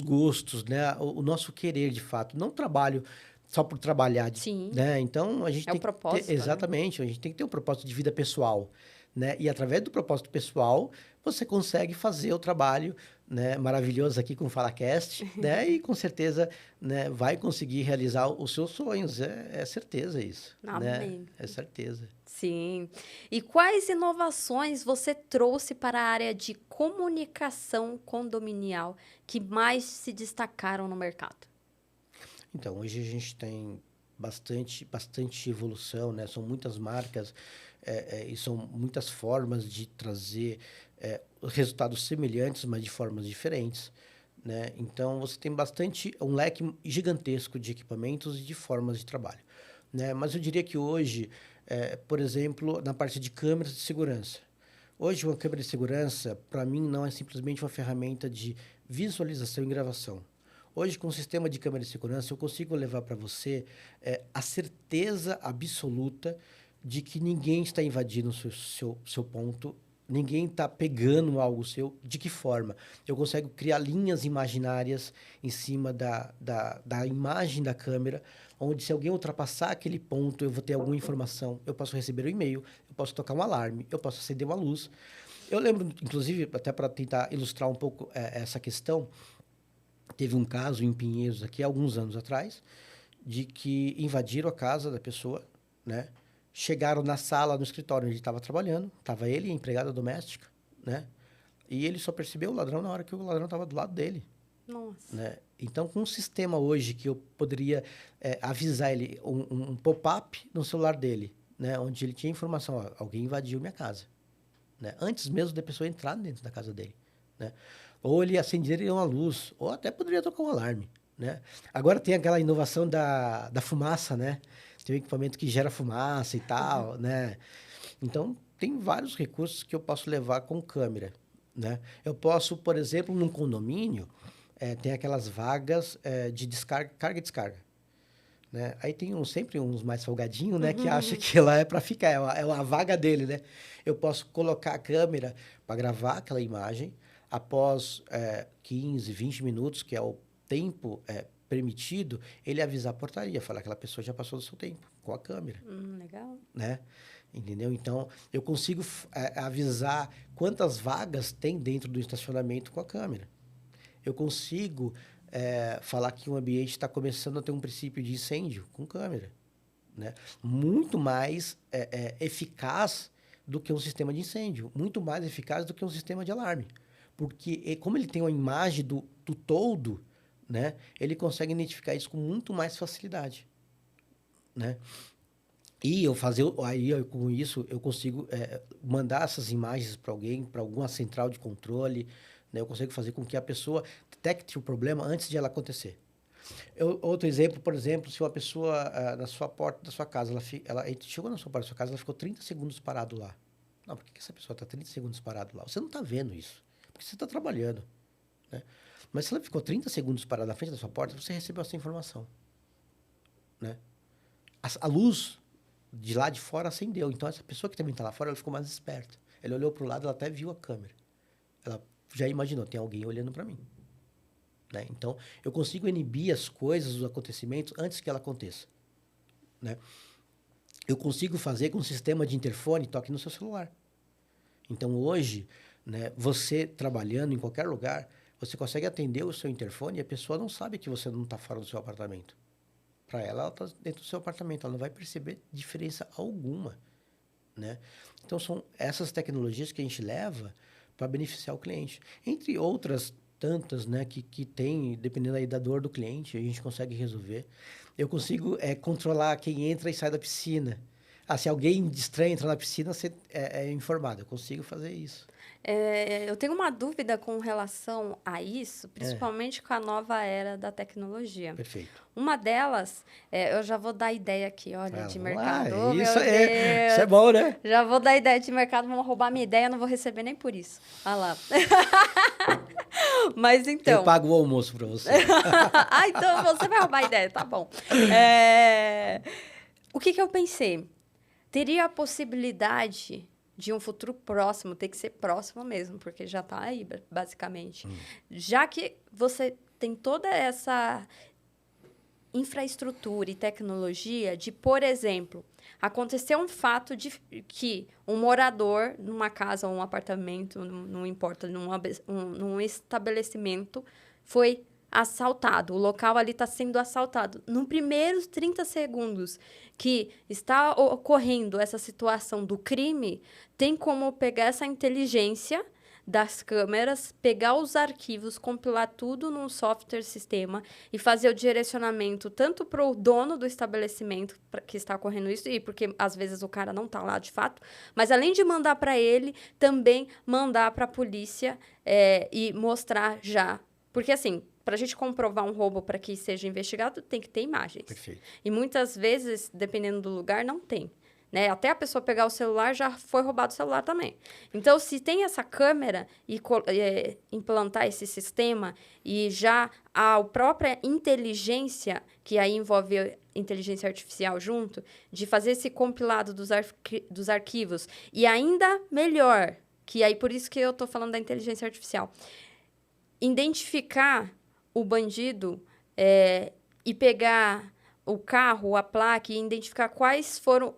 gostos, né? O nosso querer, de fato. Não trabalho só por trabalhar. Sim. Né? Então, a gente tem o propósito. Que ter, exatamente. Né? A gente tem que ter um propósito de vida pessoal. Né? E através do propósito pessoal, você consegue fazer o trabalho, né, maravilhoso aqui com o FalaCast, né? E com certeza, né, vai conseguir realizar os seus sonhos. É certeza isso. Amém. Né? É certeza. Sim. E quais inovações você trouxe para a área de comunicação condominial que mais se destacaram no mercado? Então, hoje a gente tem bastante evolução, né? São muitas marcas e são muitas formas de trazer resultados semelhantes, mas de formas diferentes, né? Então, você tem um leque gigantesco de equipamentos e de formas de trabalho, né? Mas eu diria que hoje, por exemplo, na parte de câmeras de segurança. Hoje, uma câmera de segurança, para mim, não é simplesmente uma ferramenta de visualização e gravação. Hoje, com o sistema de câmera de segurança, eu consigo levar para você a certeza absoluta de que ninguém está invadindo o seu ponto, ninguém está pegando algo seu. De que forma? Eu consigo criar linhas imaginárias em cima da imagem da câmera, onde se alguém ultrapassar aquele ponto, eu vou ter alguma informação. Eu posso receber um e-mail, eu posso tocar um alarme, eu posso acender uma luz. Eu lembro, inclusive, até para tentar ilustrar um pouco essa questão, teve um caso em Pinheiros aqui, alguns anos atrás, de que invadiram a casa da pessoa, né? Chegaram na sala, no escritório onde ele estava trabalhando, estava ele e a empregada doméstica, né? E ele só percebeu o ladrão na hora que o ladrão estava do lado dele. Nossa. Né? Então, com um sistema hoje que eu poderia avisar ele, um pop-up no celular dele, né? Onde ele tinha informação, ó, alguém invadiu minha casa. Né? Antes mesmo da pessoa entrar dentro da casa dele. Né? Ou ele acenderia uma luz, ou até poderia tocar um alarme. Né? Agora tem aquela inovação da fumaça, né? Tem um equipamento que gera fumaça e tal, né? Então, tem vários recursos que eu posso levar com câmera, né? Eu posso, por exemplo, num condomínio, tem aquelas vagas de descarga, carga e descarga. Né? Aí tem sempre uns mais folgadinhos, né? Que acha que lá é para ficar, é uma vaga dele, né? Eu posso colocar a câmera para gravar aquela imagem após 15, 20 minutos, que é o tempo permitido, ele avisar a portaria, falar que aquela pessoa já passou do seu tempo com a câmera. Legal. Né? Entendeu? Então, eu consigo avisar quantas vagas tem dentro do estacionamento com a câmera. Eu consigo falar que um ambiente está começando a ter um princípio de incêndio com câmera. Né? Muito mais eficaz do que um sistema de incêndio. Muito mais eficaz do que um sistema de alarme. Porque, como ele tem uma imagem do todo, né? Ele consegue identificar isso com muito mais facilidade. Né? E com isso, eu consigo mandar essas imagens para alguém, para alguma central de controle, né? Eu consigo fazer com que a pessoa detecte o problema antes de ela acontecer. Outro exemplo, por exemplo, se uma pessoa na sua porta da sua casa, ela chegou na sua porta da sua casa, ela ficou 30 segundos parado lá. Não, por que essa pessoa está 30 segundos parado lá? Você não está vendo isso, porque você está trabalhando. Né? Mas se ela ficou 30 segundos parada na frente da sua porta, você recebeu essa informação. Né? A luz de lá de fora acendeu. Então, essa pessoa que também está lá fora, ela ficou mais esperta. Ela olhou para o lado, ela até viu a câmera. Ela já imaginou, tem alguém olhando para mim. Né? Então, eu consigo inibir as coisas, os acontecimentos, antes que ela aconteça. Né? Eu consigo fazer com o sistema de interfone toque no seu celular. Então, hoje, né, você trabalhando em qualquer lugar, você consegue atender o seu interfone e a pessoa não sabe que você não está fora do seu apartamento. Para ela está dentro do seu apartamento, ela não vai perceber diferença alguma. Né? Então, são essas tecnologias que a gente leva para beneficiar o cliente. Entre outras tantas, né, que tem, dependendo aí da dor do cliente, a gente consegue resolver. Eu consigo controlar quem entra e sai da piscina. Se alguém estranho entrar na piscina, você é informado. Eu consigo fazer isso. Eu tenho uma dúvida com relação a isso, principalmente com a nova era da tecnologia. Perfeito. Uma delas, eu já vou dar ideia aqui, olha, de mercado. Lá, Meu isso Deus. Isso é bom, né? Já vou dar ideia de mercado, vão roubar minha ideia, não vou receber nem por isso. Olha lá. Mas então... Eu pago o almoço para você. Então você vai roubar a ideia, tá bom. O que eu pensei? Teria a possibilidade de um futuro próximo, ter que ser próximo mesmo, porque já está aí, basicamente. Já que você tem toda essa infraestrutura e tecnologia de, por exemplo, acontecer um fato de que um morador numa casa ou um apartamento, não importa, num estabelecimento, foi assaltado. O local ali está sendo assaltado. Nos primeiros 30 segundos que está ocorrendo essa situação do crime, tem como pegar essa inteligência das câmeras, pegar os arquivos, compilar tudo num software sistema e fazer o direcionamento tanto para o dono do estabelecimento que está ocorrendo isso, e porque às vezes o cara não está lá de fato, mas além de mandar para ele, também mandar para a polícia e mostrar já. Porque assim, para a gente comprovar um roubo para que seja investigado, tem que ter imagens. Perfeito. E muitas vezes, dependendo do lugar, não tem. Né? Até a pessoa pegar o celular, já foi roubado o celular também. Então, se tem essa câmera e implantar esse sistema e já a própria inteligência, que aí envolve inteligência artificial junto, de fazer esse compilado dos arquivos, e ainda melhor, que aí por isso que eu estou falando da inteligência artificial, identificar o bandido e pegar o carro, a placa, e identificar quais foram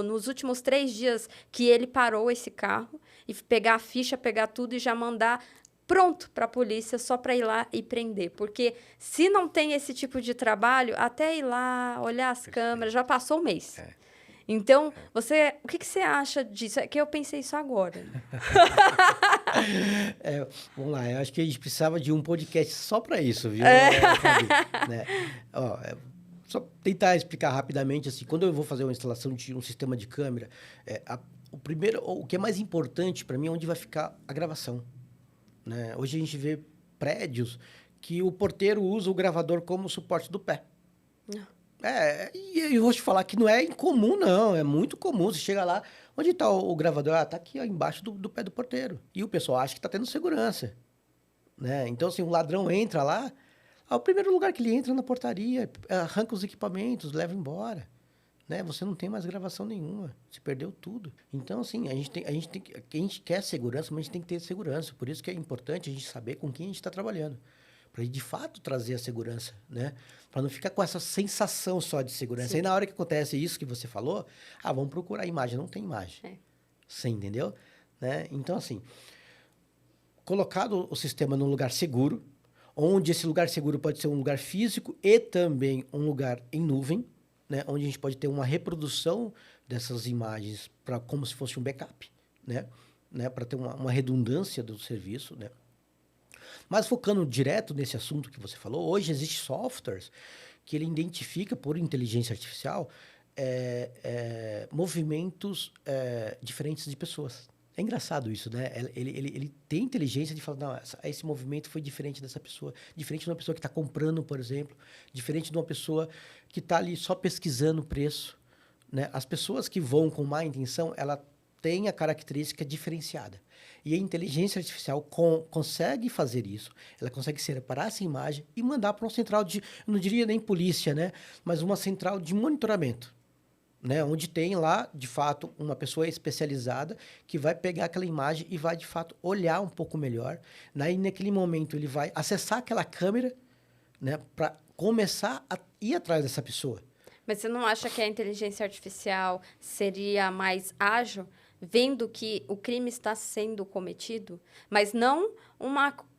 nos últimos 3 dias que ele parou esse carro e pegar a ficha, pegar tudo e já mandar pronto para a polícia só para ir lá e prender. Porque se não tem esse tipo de trabalho, até ir lá, olhar as câmeras, já passou um mês. Então, o que você acha disso? É que eu pensei isso agora. Vamos lá, eu acho que a gente precisava de um podcast só para isso, viu? Fabi, né? Ó, só tentar explicar rapidamente, assim, quando eu vou fazer uma instalação de um sistema de câmera, o que é mais importante para mim é onde vai ficar a gravação. Né? Hoje a gente vê prédios que o porteiro usa o gravador como suporte do pé. E eu vou te falar que não é incomum, não. É muito comum. Você chega lá, onde está o gravador? Tá aqui, ó, embaixo do pé do porteiro. E o pessoal acha que está tendo segurança. Né? Então, assim, um ladrão entra lá, o primeiro lugar que ele entra na portaria, arranca os equipamentos, leva embora. Né? Você não tem mais gravação nenhuma. Você perdeu tudo. Então, assim, a gente quer segurança, mas a gente tem que ter segurança. Por isso que é importante a gente saber com quem a gente está trabalhando. Para de fato trazer a segurança, né? Para não ficar com essa sensação só de segurança. Sim. Aí na hora que acontece isso que você falou, vamos procurar a imagem. Não tem imagem. Você entendeu? Né? Então, assim, colocado o sistema num lugar seguro, onde esse lugar seguro pode ser um lugar físico e também um lugar em nuvem, né? Onde a gente pode ter uma reprodução dessas imagens como se fosse um backup, né? Para ter uma redundância do serviço, né? Mas focando direto nesse assunto que você falou, hoje existem softwares que ele identifica por inteligência artificial movimentos diferentes de pessoas. É engraçado isso, né? Ele tem inteligência de falar, não, esse movimento foi diferente dessa pessoa. Diferente de uma pessoa que está comprando, por exemplo. Diferente de uma pessoa que está ali só pesquisando o preço. Né? As pessoas que vão com má intenção, ela tem a característica diferenciada. E a inteligência artificial consegue fazer isso. Ela consegue separar essa imagem e mandar para uma central de, eu não diria nem polícia, né? Mas uma central de monitoramento. Né? Onde tem lá, de fato, uma pessoa especializada que vai pegar aquela imagem e vai, de fato, olhar um pouco melhor. Daí, naquele momento, ele vai acessar aquela câmera, né? Para começar a ir atrás dessa pessoa. Mas você não acha que a inteligência artificial seria mais ágil, vendo que o crime está sendo cometido, mas não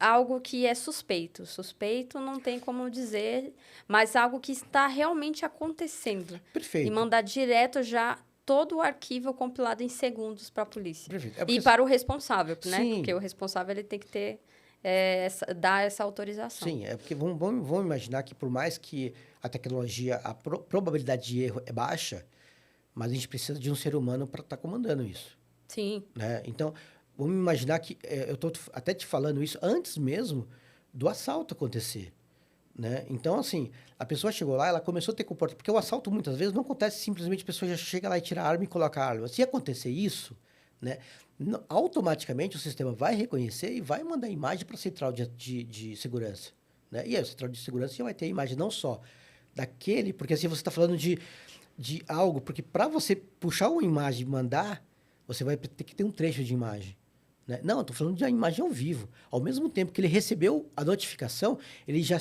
algo que é suspeito. Suspeito não tem como dizer, mas algo que está realmente acontecendo. Perfeito. E mandar direto já todo o arquivo compilado em segundos para a polícia. Perfeito. E para o responsável, né? Sim. Porque o responsável ele tem que ter, dar essa autorização. Sim, porque vamos imaginar que por mais que a tecnologia, a probabilidade de erro é baixa, mas a gente precisa de um ser humano para estar comandando isso. Sim. Né? Então, vamos imaginar que eu estou até te falando isso antes mesmo do assalto acontecer. Né? Então, assim, a pessoa chegou lá, ela começou a ter comportamento. Porque o assalto, muitas vezes, não acontece simplesmente a pessoa já chega lá e tira a arma e coloca a arma. Se acontecer isso, né, automaticamente o sistema vai reconhecer e vai mandar a imagem para a central de segurança. Né? E aí, a central de segurança já vai ter a imagem não só daquele, porque assim você está falando de algo, porque para você puxar uma imagem e mandar, você vai ter que ter um trecho de imagem. Né? Não, eu estou falando de uma imagem ao vivo. Ao mesmo tempo que ele recebeu a notificação, ele já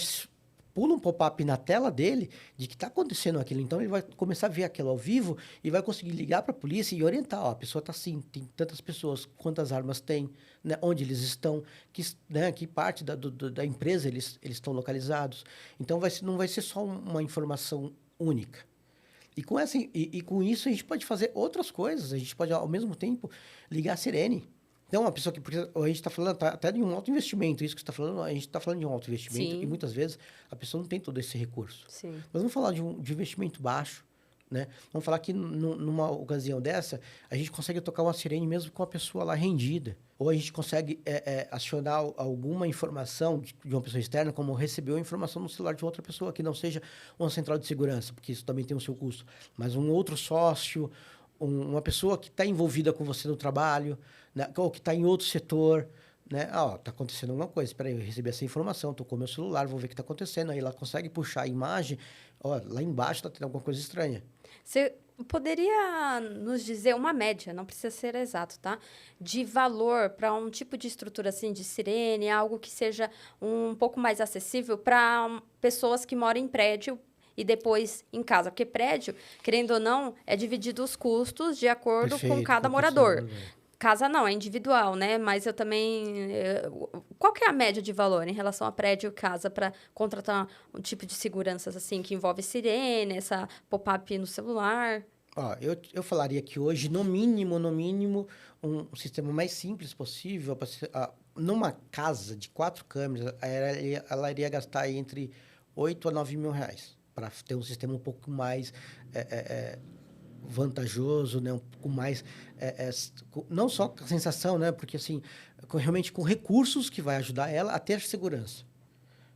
pula um pop-up na tela dele de que está acontecendo aquilo. Então, ele vai começar a ver aquilo ao vivo e vai conseguir ligar para a polícia e orientar. Ó, a pessoa está assim, tem tantas pessoas, quantas armas tem, né? Onde eles estão, que parte da empresa eles estão localizados. Então, não vai ser só uma informação única. E com isso a gente pode fazer outras coisas. A gente pode, ao mesmo tempo, ligar a sirene. Então, uma pessoa que... Porque a gente está falando até de um alto investimento. Isso que você está falando, a gente está falando de um alto investimento. Sim. E muitas vezes a pessoa não tem todo esse recurso. Sim. Mas vamos falar de investimento baixo. Né? Vamos falar que numa ocasião dessa, a gente consegue tocar uma sirene mesmo com a pessoa lá rendida. Ou a gente consegue acionar alguma informação de uma pessoa externa, como recebeu a informação no celular de outra pessoa, que não seja uma central de segurança, porque isso também tem o seu custo. Mas um outro sócio, uma pessoa que está envolvida com você no trabalho, né? Ou que está em outro setor. Né? Tá acontecendo alguma coisa. Espera aí, eu recebi essa informação, estou com o meu celular, vou ver o que está acontecendo. Aí ela consegue puxar a imagem, lá embaixo está tendo alguma coisa estranha. Você poderia nos dizer uma média, não precisa ser exato, tá? De valor para um tipo de estrutura assim, de sirene, algo que seja um pouco mais acessível para pessoas que moram em prédio e depois em casa. Porque prédio, querendo ou não, é dividido os custos de acordo com cada morador. casa não, é individual, né? Mas eu também... Qual que é a média de valor em relação a prédio e casa para contratar um tipo de seguranças assim, que envolve sirene, essa pop-up no celular? Ó, eu falaria que hoje, no mínimo, um sistema mais simples possível, numa casa de 4 câmeras, ela iria gastar entre 8 a 9 mil reais para ter um sistema um pouco mais vantajoso, né? Um pouco mais... não só com a sensação, né? Porque, assim, realmente com recursos que vai ajudar ela a ter segurança.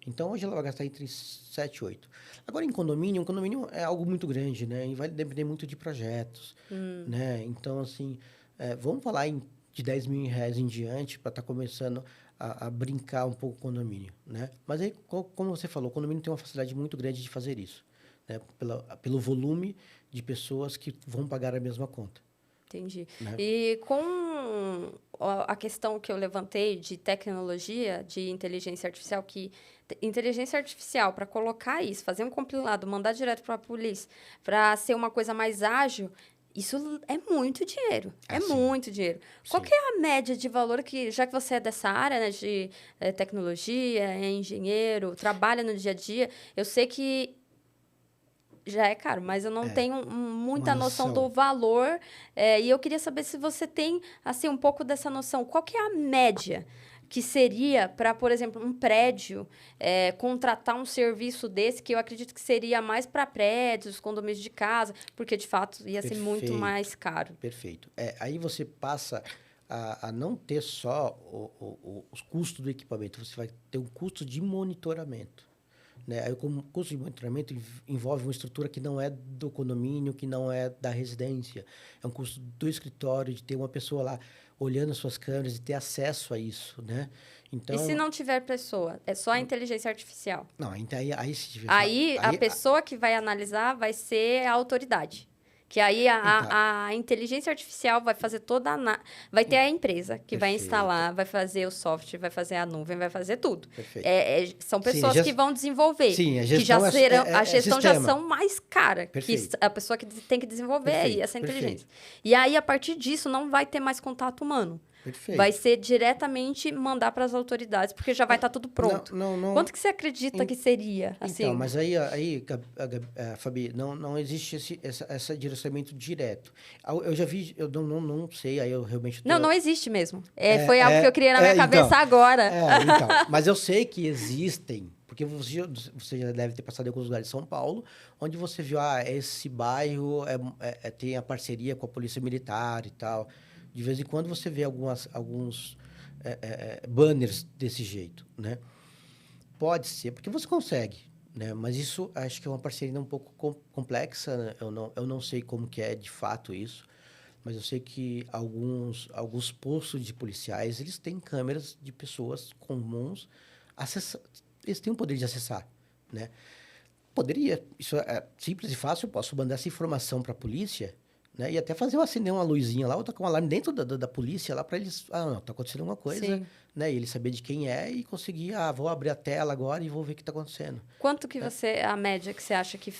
Então, hoje ela vai gastar entre 7 e 8. Agora, um condomínio é algo muito grande, né? E vai depender muito de projetos, né? Então, assim, vamos falar de 10 mil reais em diante para estar começando a brincar um pouco com o condomínio, né? Mas aí, como você falou, o condomínio tem uma facilidade muito grande de fazer isso, né? Pelo volume de pessoas que vão pagar a mesma conta. Entendi. Né? E com a questão que eu levantei de tecnologia, de inteligência artificial, inteligência artificial, para colocar isso, fazer um compilado, mandar direto para a polícia, para ser uma coisa mais ágil, isso é muito dinheiro. É sim. muito dinheiro. Sim. Qual que é a média de valor que, já que você é dessa área, né, de tecnologia, é engenheiro, trabalha no dia a dia, eu sei que já é caro, mas eu não tenho muita noção do valor. E eu queria saber se você tem, assim, um pouco dessa noção. Qual que é a média que seria para, por exemplo, um prédio contratar um serviço desse, que eu acredito que seria mais para prédios, condomínios de casa, porque, de fato, ia ser muito mais caro. Perfeito. Aí você passa a não ter só os custos do equipamento, você vai ter um custo de monitoramento. Né? Aí, como custo de monitoramento envolve uma estrutura que não é do condomínio, que não é da residência. É um custo do escritório, de ter uma pessoa lá olhando as suas câmeras e ter acesso a isso, né? Então, e se não tiver pessoa? É só a inteligência artificial? Não, aí se tiver... Aí a pessoa que vai analisar vai ser a autoridade. Que aí a inteligência artificial vai fazer toda a... Vai ter a empresa que vai instalar, vai fazer o software, vai fazer a nuvem, vai fazer tudo. São pessoas que vão desenvolver. Sim, a gestão, que a gestão já são mais cara. Que a pessoa que tem que desenvolver aí essa inteligência. E aí, a partir disso, não vai ter mais contato humano. Vai ser diretamente mandar para as autoridades, porque já vai estar tudo pronto. Não. Quanto que você acredita que seria? Assim? Então, mas aí Fabi, não existe esse direcionamento direto. Eu já vi, eu não sei, aí eu realmente... Não existe mesmo. Foi algo que eu criei na minha cabeça agora. Então, mas eu sei que existem, porque você já deve ter passado em alguns lugares de São Paulo, onde você viu, esse bairro tem a parceria com a Polícia Militar e tal. De vez em quando você vê alguns banners desse jeito, né? Pode ser, porque você consegue, né? Mas isso acho que é uma parceria um pouco complexa, né? Eu não sei como que é de fato isso, mas eu sei que alguns postos de policiais, eles têm câmeras de pessoas comuns, eles têm o poder de acessar, né? Poderia, isso é simples e fácil, eu posso mandar essa informação para a polícia, né? E até acender uma luzinha lá, ou tocar um alarme dentro da polícia lá para eles... não, tá acontecendo alguma coisa, né? E ele saber de quem é e conseguir... vou abrir a tela agora e vou ver o que tá acontecendo. Quanto que a média que você acha que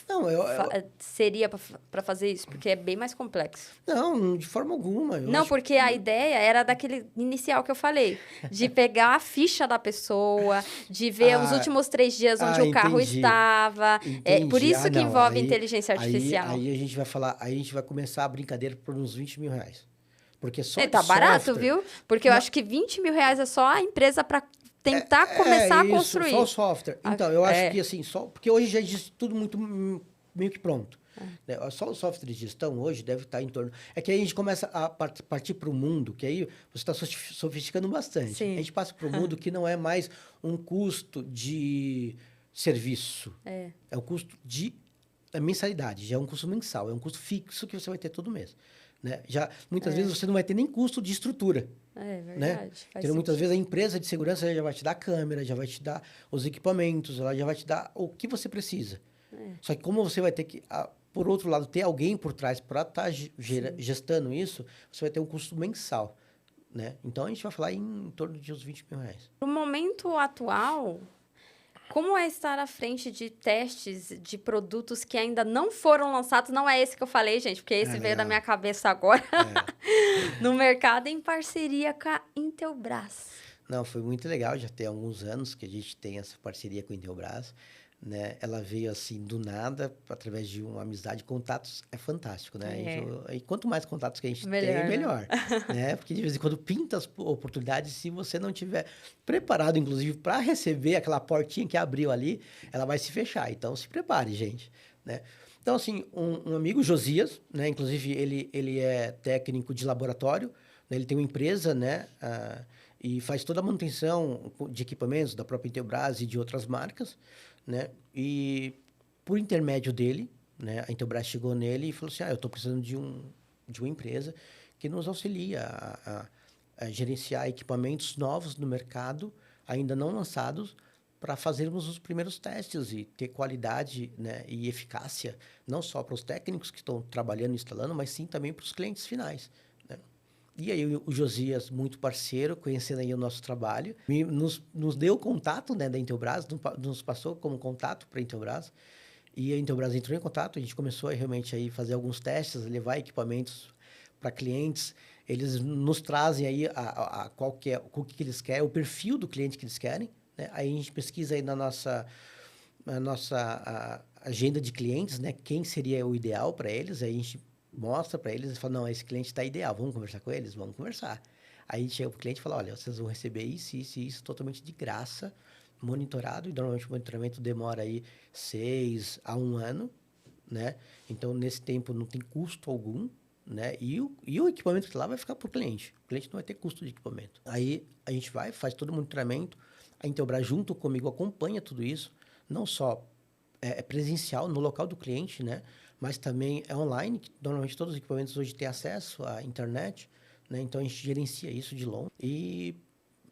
seria para fazer isso? Porque é bem mais complexo. Não, de forma alguma. Porque a ideia era daquele inicial que eu falei. De pegar a ficha da pessoa, de ver os últimos 3 dias onde o carro estava. Por isso que envolve inteligência artificial. Aí a gente vai falar... Aí a gente vai começar a brincadeira por uns 20 mil reais. Porque só tá barato, viu? Porque eu acho que 20 mil reais é só a empresa para tentar começar a construir. Só o software. Então, eu acho que assim, porque hoje já existe tudo muito meio que pronto. Né? Só o software de gestão hoje deve estar em torno... É que aí a gente começa a partir para o mundo, que aí você está sofisticando bastante. Sim. A gente passa para o mundo que não é mais um custo de serviço. É um custo de mensalidade, já é um custo mensal, é um custo fixo que você vai ter todo mês. Né? Muitas vezes você não vai ter nem custo de estrutura. É verdade. Né? Então, muitas vezes a empresa de segurança já vai te dar a câmera, já vai te dar os equipamentos, ela já vai te dar o que você precisa. Só que como você vai ter que, por outro lado, ter alguém por trás para estar gestando isso, você vai ter um custo mensal. Né? Então, a gente vai falar em torno de uns 20 mil reais. No momento atual, Como é estar à frente de testes de produtos que ainda não foram lançados? Não é esse que eu falei, gente, porque esse veio da Legal. minha cabeça agora. É. No mercado em parceria com a Intelbras. Não, foi muito legal, já tem alguns anos que a gente tem essa parceria com a Intelbras, né? Ela veio assim do nada, através de uma amizade, contatos, é fantástico, né? E quanto mais contatos que a gente Melhor, tem, né? melhor, né? Porque de vez em quando pinta as oportunidades, se você não tiver preparado, inclusive, para receber aquela portinha que abriu ali, ela vai se fechar. Então, se prepare, gente, né? Então, assim, um amigo, Josias, né? Inclusive, ele é técnico de laboratório, né? Ele tem uma empresa, né? E faz toda a manutenção de equipamentos da própria Intelbras e de outras marcas, né? E por intermédio dele, né? A Intelbras chegou nele e falou assim, eu estou precisando de uma empresa que nos auxilia a gerenciar equipamentos novos no mercado, ainda não lançados, para fazermos os primeiros testes e ter qualidade, né, e eficácia, não só para os técnicos que estão trabalhando e instalando, mas sim também para os clientes finais, né? E aí o Josias, muito parceiro, conhecendo aí o nosso trabalho, nos deu o contato, né, da Intelbras, nos passou como contato para a Intelbras, e a Intelbras entrou em contato, a gente começou a realmente aí fazer alguns testes, levar equipamentos para clientes, eles nos trazem aí o que eles querem, o perfil do cliente que eles querem, né? Aí a gente pesquisa aí na nossa agenda de clientes, né? Quem seria o ideal para eles, aí a gente mostra para eles e fala, não, esse cliente está ideal, vamos conversar com eles? Vamos conversar. Aí a gente chega para o cliente e fala, olha, vocês vão receber isso, totalmente de graça, monitorado, e normalmente o monitoramento demora aí 6 a 1 ano, né? Então, nesse tempo não tem custo algum, né? E o equipamento que está lá vai ficar para o cliente. O cliente não vai ter custo de equipamento. Aí a gente faz todo o monitoramento, a Intelbras junto comigo acompanha tudo isso, não só presencial no local do cliente, né? Mas também é online, que normalmente todos os equipamentos hoje têm acesso à internet, né? Então a gente gerencia isso de longe. E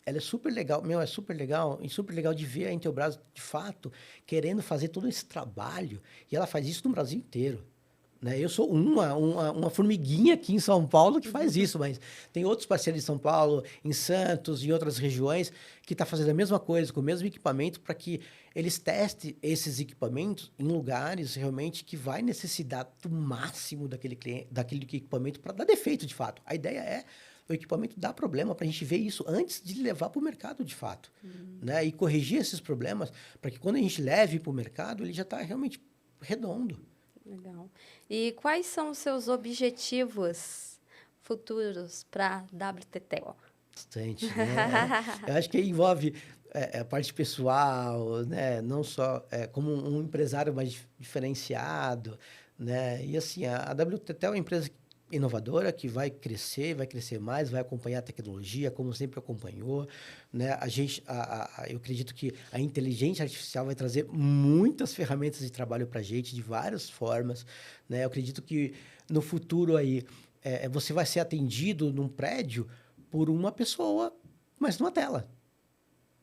ela é super legal, é super legal, e super legal de ver a Intelbras, de fato, querendo fazer todo esse trabalho, e ela faz isso no Brasil inteiro, né? Eu sou uma formiguinha aqui em São Paulo que faz isso, mas tem outros parceiros em São Paulo, em Santos e outras regiões que estão fazendo a mesma coisa, com o mesmo equipamento, para que eles testem esses equipamentos em lugares realmente que vai necessitar do máximo daquele equipamento para dar defeito de fato. A ideia é o equipamento dar problema para a gente ver isso antes de levar para o mercado de fato, né? E corrigir esses problemas para que quando a gente leve para o mercado, ele já está realmente redondo. Legal. E quais são os seus objetivos futuros para WTTO? Bastante, né? Eu acho que envolve a parte pessoal, né? Não só como um empresário mais diferenciado, né? E assim, a WTT é uma empresa inovadora que vai crescer mais, vai acompanhar a tecnologia, como sempre acompanhou, né? Eu acredito que a inteligência artificial vai trazer muitas ferramentas de trabalho para a gente, de várias formas, né? Eu acredito que no futuro aí, você vai ser atendido num prédio por uma pessoa, mas numa tela,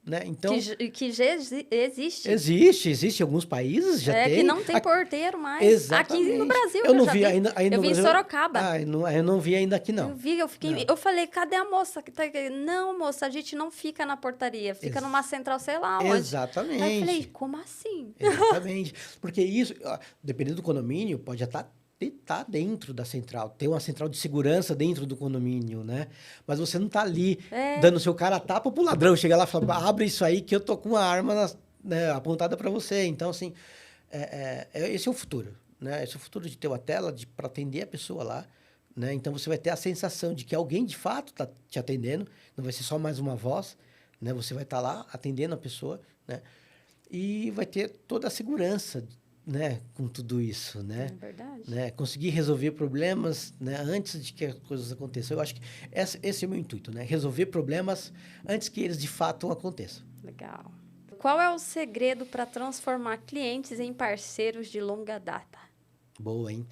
né? Então Que já existe. existe em alguns países já tem. Que não tem porteiro mais. Exatamente. Aqui no Brasil eu não já vi vi. ainda Eu no vi em Brasil. Sorocaba. Eu não vi ainda aqui não. Eu vi, eu falei, cadê a moça que tá aqui? Não, moça, a gente não fica na portaria, fica numa central, sei lá onde. Exatamente. Aí eu falei, como assim? Exatamente. Porque isso, dependendo do condomínio, pode estar dentro da central. Tem uma central de segurança dentro do condomínio, né? Mas você não tá ali dando seu cara a tapa pro ladrão. Chega lá e fala, abre isso aí que eu tô com uma arma né, apontada para você. Então, assim, esse é o futuro, né? Esse é o futuro de ter uma tela para atender a pessoa lá, né? Então, você vai ter a sensação de que alguém, de fato, tá te atendendo. Não vai ser só mais uma voz, né? Você vai estar lá atendendo a pessoa, né? E vai ter toda a segurança, né, com tudo isso, né? É verdade. Né? Conseguir resolver problemas, né, antes de que as coisas aconteçam. Eu acho que esse é o meu intuito, né? Resolver problemas antes que eles de fato aconteçam. Legal. Qual é o segredo para transformar clientes em parceiros de longa data? Boa, hein?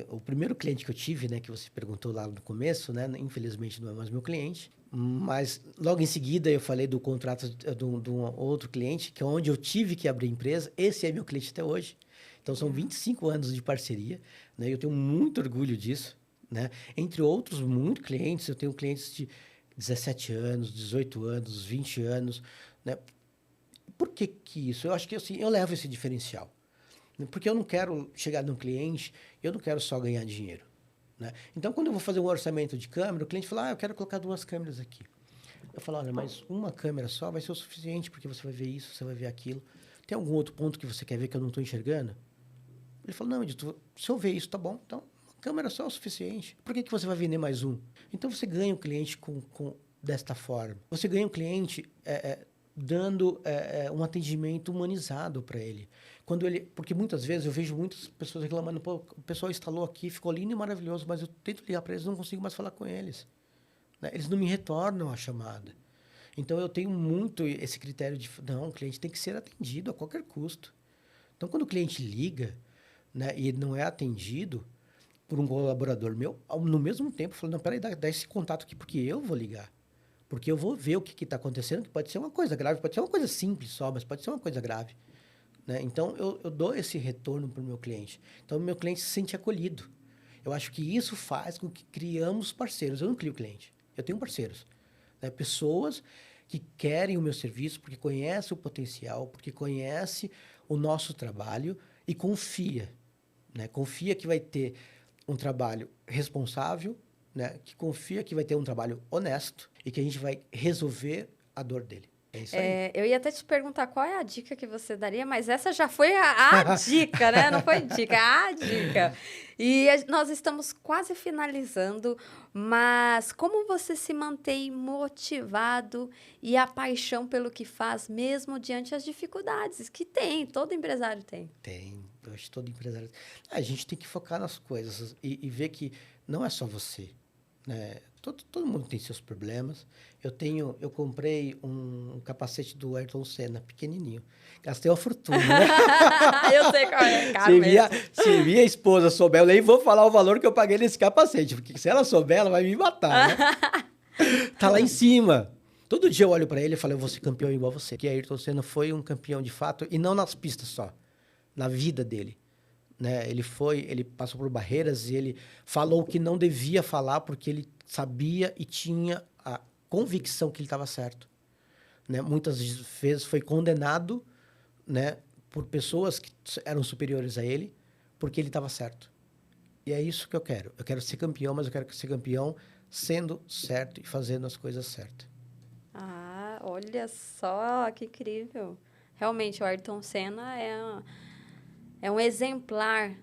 O primeiro cliente que eu tive, né, que você perguntou lá no começo, né, infelizmente não é mais meu cliente, mas logo em seguida eu falei do contrato de um outro cliente, que é onde eu tive que abrir empresa. Esse é meu cliente até hoje. Então, são 25 anos de parceria, né? Eu tenho muito orgulho disso, né? Entre outros, muitos clientes. Eu tenho clientes de 17 anos, 18 anos, 20 anos, né? Por que isso? Eu acho que assim, eu levo esse diferencial. Porque eu não quero chegar num cliente, eu não quero só ganhar dinheiro. Né? Então, quando eu vou fazer um orçamento de câmera, o cliente fala, eu quero colocar 2 câmeras aqui. Eu falo, olha, mas uma câmera só vai ser o suficiente, porque você vai ver isso, você vai ver aquilo. Tem algum outro ponto que você quer ver que eu não estou enxergando? Ele falou, não, editor, se eu ver isso, tá bom. Então, uma câmera só é o suficiente. Por que você vai vender mais um? Então, você ganha o cliente desta forma. Você ganha o cliente dando um atendimento humanizado para ele. Porque muitas vezes eu vejo muitas pessoas reclamando, pô, o pessoal instalou aqui, ficou lindo e maravilhoso, mas eu tento ligar para eles e não consigo mais falar com eles. Né? Eles não me retornam a chamada. Então, eu tenho muito esse critério de, não, o cliente tem que ser atendido a qualquer custo. Então, quando o cliente liga, né, e ele não é atendido por um colaborador meu, no mesmo tempo, eu falo, não, peraí, dá esse contato aqui, porque eu vou ligar. Porque eu vou ver o que está acontecendo, que pode ser uma coisa grave, pode ser uma coisa simples só, mas pode ser uma coisa grave. Né? Então, eu dou esse retorno para o meu cliente. Então, o meu cliente se sente acolhido. Eu acho que isso faz com que criamos parceiros. Eu não crio cliente, eu tenho parceiros. Né? Pessoas que querem o meu serviço porque conhecem o potencial, porque conhecem o nosso trabalho e confia. Né? Confia que vai ter um trabalho responsável, né? Que confia que vai ter um trabalho honesto e que a gente vai resolver a dor dele. É isso aí. Eu ia até te perguntar qual é a dica que você daria, mas essa já foi a dica, né? Não foi dica, a dica. E nós estamos quase finalizando, mas como você se mantém motivado e a paixão pelo que faz, mesmo diante das dificuldades que tem, todo empresário tem? Tem, eu acho que todo empresário... A gente tem que focar nas coisas e ver que não é só você. Né? Todo mundo tem seus problemas. Eu comprei um capacete do Ayrton Senna, pequenininho. Gastei uma fortuna. Né? Eu sei qual é, caro se minha esposa souber, eu nem vou falar o valor que eu paguei nesse capacete, porque se ela souber, ela vai me matar. Né? Tá lá em cima. Todo dia eu olho para ele e falo, eu vou ser campeão igual você. Que Ayrton Senna foi um campeão de fato, e não nas pistas só, na vida dele. Né? Ele passou por barreiras e ele falou o que não devia falar porque ele sabia e tinha a convicção que ele estava certo. Né? Muitas vezes foi condenado, né, por pessoas que eram superiores a ele porque ele estava certo. E é isso que eu quero. Eu quero ser campeão, mas eu quero ser campeão sendo certo e fazendo as coisas certas. Ah, olha só, que incrível. Realmente, o Ayrton Senna é um exemplar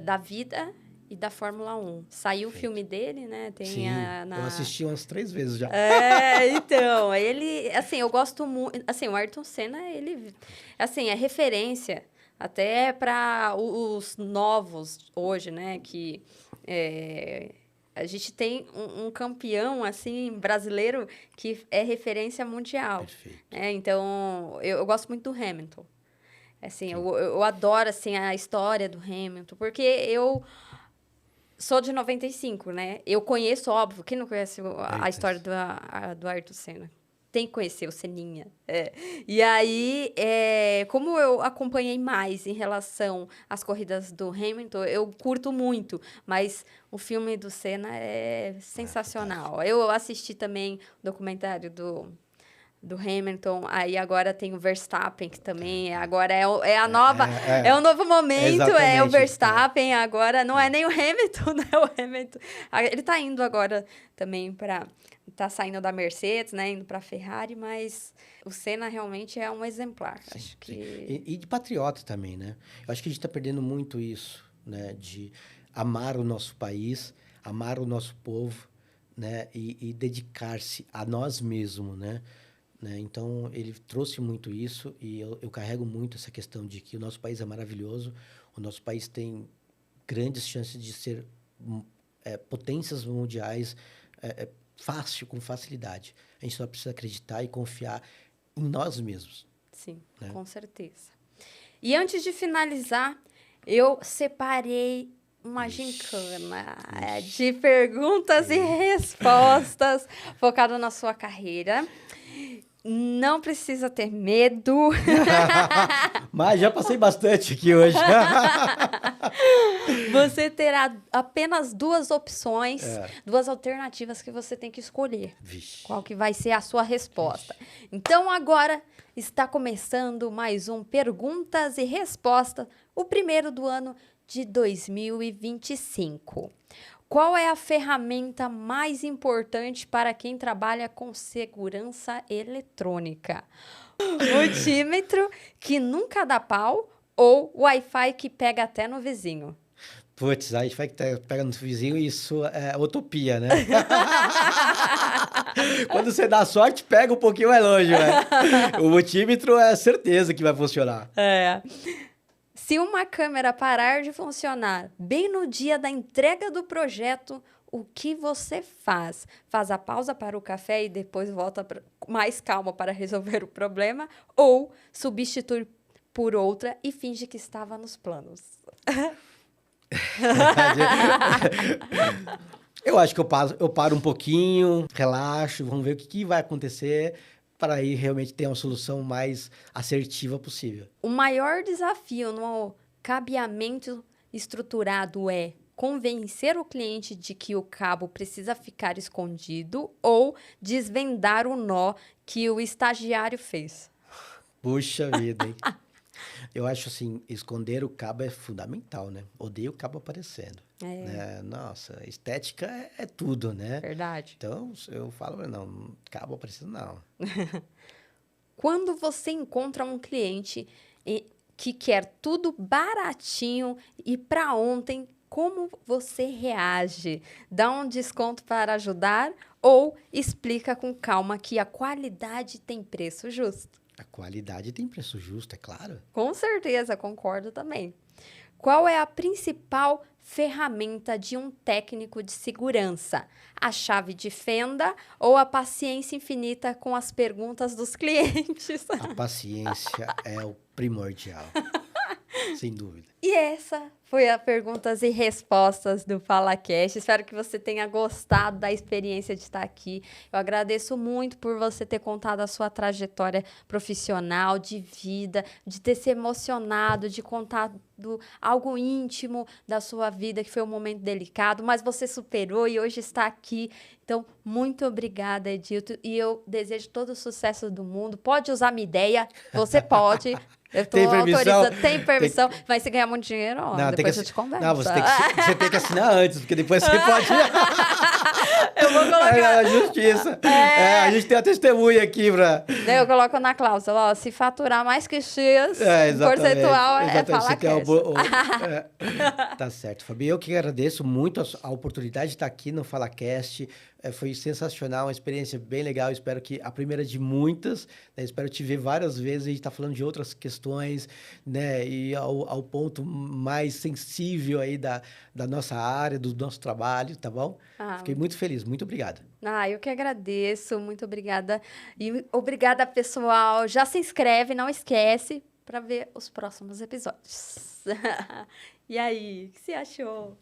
da vida e da Fórmula 1. Saiu o filme dele, né? Tem Sim, eu assisti umas 3 vezes já. Então, ele... Assim, eu gosto muito... Assim, o Ayrton Senna, ele... Assim, é referência até para os novos hoje, né? Que a gente tem um campeão, assim, brasileiro que é referência mundial. Perfeito. Então, eu gosto muito do Hamilton. Assim, eu adoro, assim, a história do Hamilton, porque eu sou de 95, né? Eu conheço, óbvio, quem não conhece a história do Ayrton Senna? Tem que conhecer o Seninha. E aí, como eu acompanhei mais em relação às corridas do Hamilton, eu curto muito, mas o filme do Senna é sensacional. Eu assisti também o documentário do Hamilton, aí agora tem o Verstappen, que também agora é a nova... É o novo momento, é o Verstappen agora, não é nem o Hamilton, né? O Hamilton... Ele tá indo agora também para... Tá saindo da Mercedes, né? Indo para a Ferrari, mas o Senna realmente é um exemplar. Sim, acho que... E de patriota também, né? Eu acho que a gente está perdendo muito isso, né? De amar o nosso país, amar o nosso povo, né? E dedicar-se a nós mesmos, né? Então, ele trouxe muito isso e eu carrego muito essa questão de que o nosso país é maravilhoso, o nosso país tem grandes chances de ser potências mundiais com facilidade. A gente só precisa acreditar e confiar em nós mesmos. Sim, né? Com certeza. E antes de finalizar, eu separei uma gincana de perguntas e respostas focado na sua carreira. Não precisa ter medo. Mas já passei bastante aqui hoje. Você terá apenas duas opções, duas alternativas que você tem que escolher. Vixe. Qual que vai ser a sua resposta? Então, agora está começando mais um Perguntas e Respostas, o primeiro do ano de 2025. Qual é a ferramenta mais importante para quem trabalha com segurança eletrônica? Multímetro que nunca dá pau ou Wi-Fi que pega até no vizinho? Putz, aí vai que pega no vizinho, isso é utopia, né? Quando você dá sorte, pega um pouquinho mais longe, né? O multímetro é certeza que vai funcionar. Se uma câmera parar de funcionar bem no dia da entrega do projeto, o que você faz? Faz a pausa para o café e depois volta mais calma para resolver o problema? Ou substitui por outra e finge que estava nos planos? Eu acho que eu paro um pouquinho, relaxo, vamos ver o que vai acontecer para aí realmente ter uma solução mais assertiva possível. O maior desafio no cabeamento estruturado é convencer o cliente de que o cabo precisa ficar escondido ou desvendar o nó que o estagiário fez. Puxa vida, hein? Eu acho assim, esconder o cabo é fundamental, né? Odeio o cabo aparecendo. Né? Nossa, estética é tudo, né? Verdade. Então, eu falo, não, cabo aparecendo não. Quando você encontra um cliente que quer tudo baratinho e para ontem, como você reage? Dá um desconto para ajudar ou explica com calma que a qualidade tem preço justo? A qualidade tem preço justo, é claro. Com certeza, concordo também. Qual é a principal ferramenta de um técnico de segurança? A chave de fenda ou a paciência infinita com as perguntas dos clientes? A paciência é o primordial, sem dúvida. E essa foi a Perguntas e Respostas do FalaCast. Espero que você tenha gostado da experiência de estar aqui. Eu agradeço muito por você ter contado a sua trajetória profissional, de vida, de ter se emocionado, de contar algo íntimo da sua vida, que foi um momento delicado, mas você superou e hoje está aqui. Então, muito obrigada, Edilto. E eu desejo todo o sucesso do mundo. Pode usar minha ideia, você pode. Eu estou autorizando, tem permissão, mas se ganhar muito dinheiro, ó, não, depois eu te converso. Não, você tem que assinar antes, porque depois você pode... Eu vou colocar... É a justiça. A gente tem a testemunha aqui pra... Eu coloco na cláusula, ó, se faturar mais que X, percentual é FalaCast. Tá certo, Fabi. Eu que agradeço muito a oportunidade de estar aqui no FalaCast. Foi sensacional, uma experiência bem legal. Espero que a primeira de muitas, né? Espero te ver várias vezes. A gente está falando de outras questões, né? E ao ponto mais sensível aí da nossa área, do nosso trabalho, tá bom? Fiquei muito feliz. Muito obrigado. Eu que agradeço. Muito obrigada. E obrigada, pessoal. Já se inscreve, não esquece, para ver os próximos episódios. E aí, o que você achou?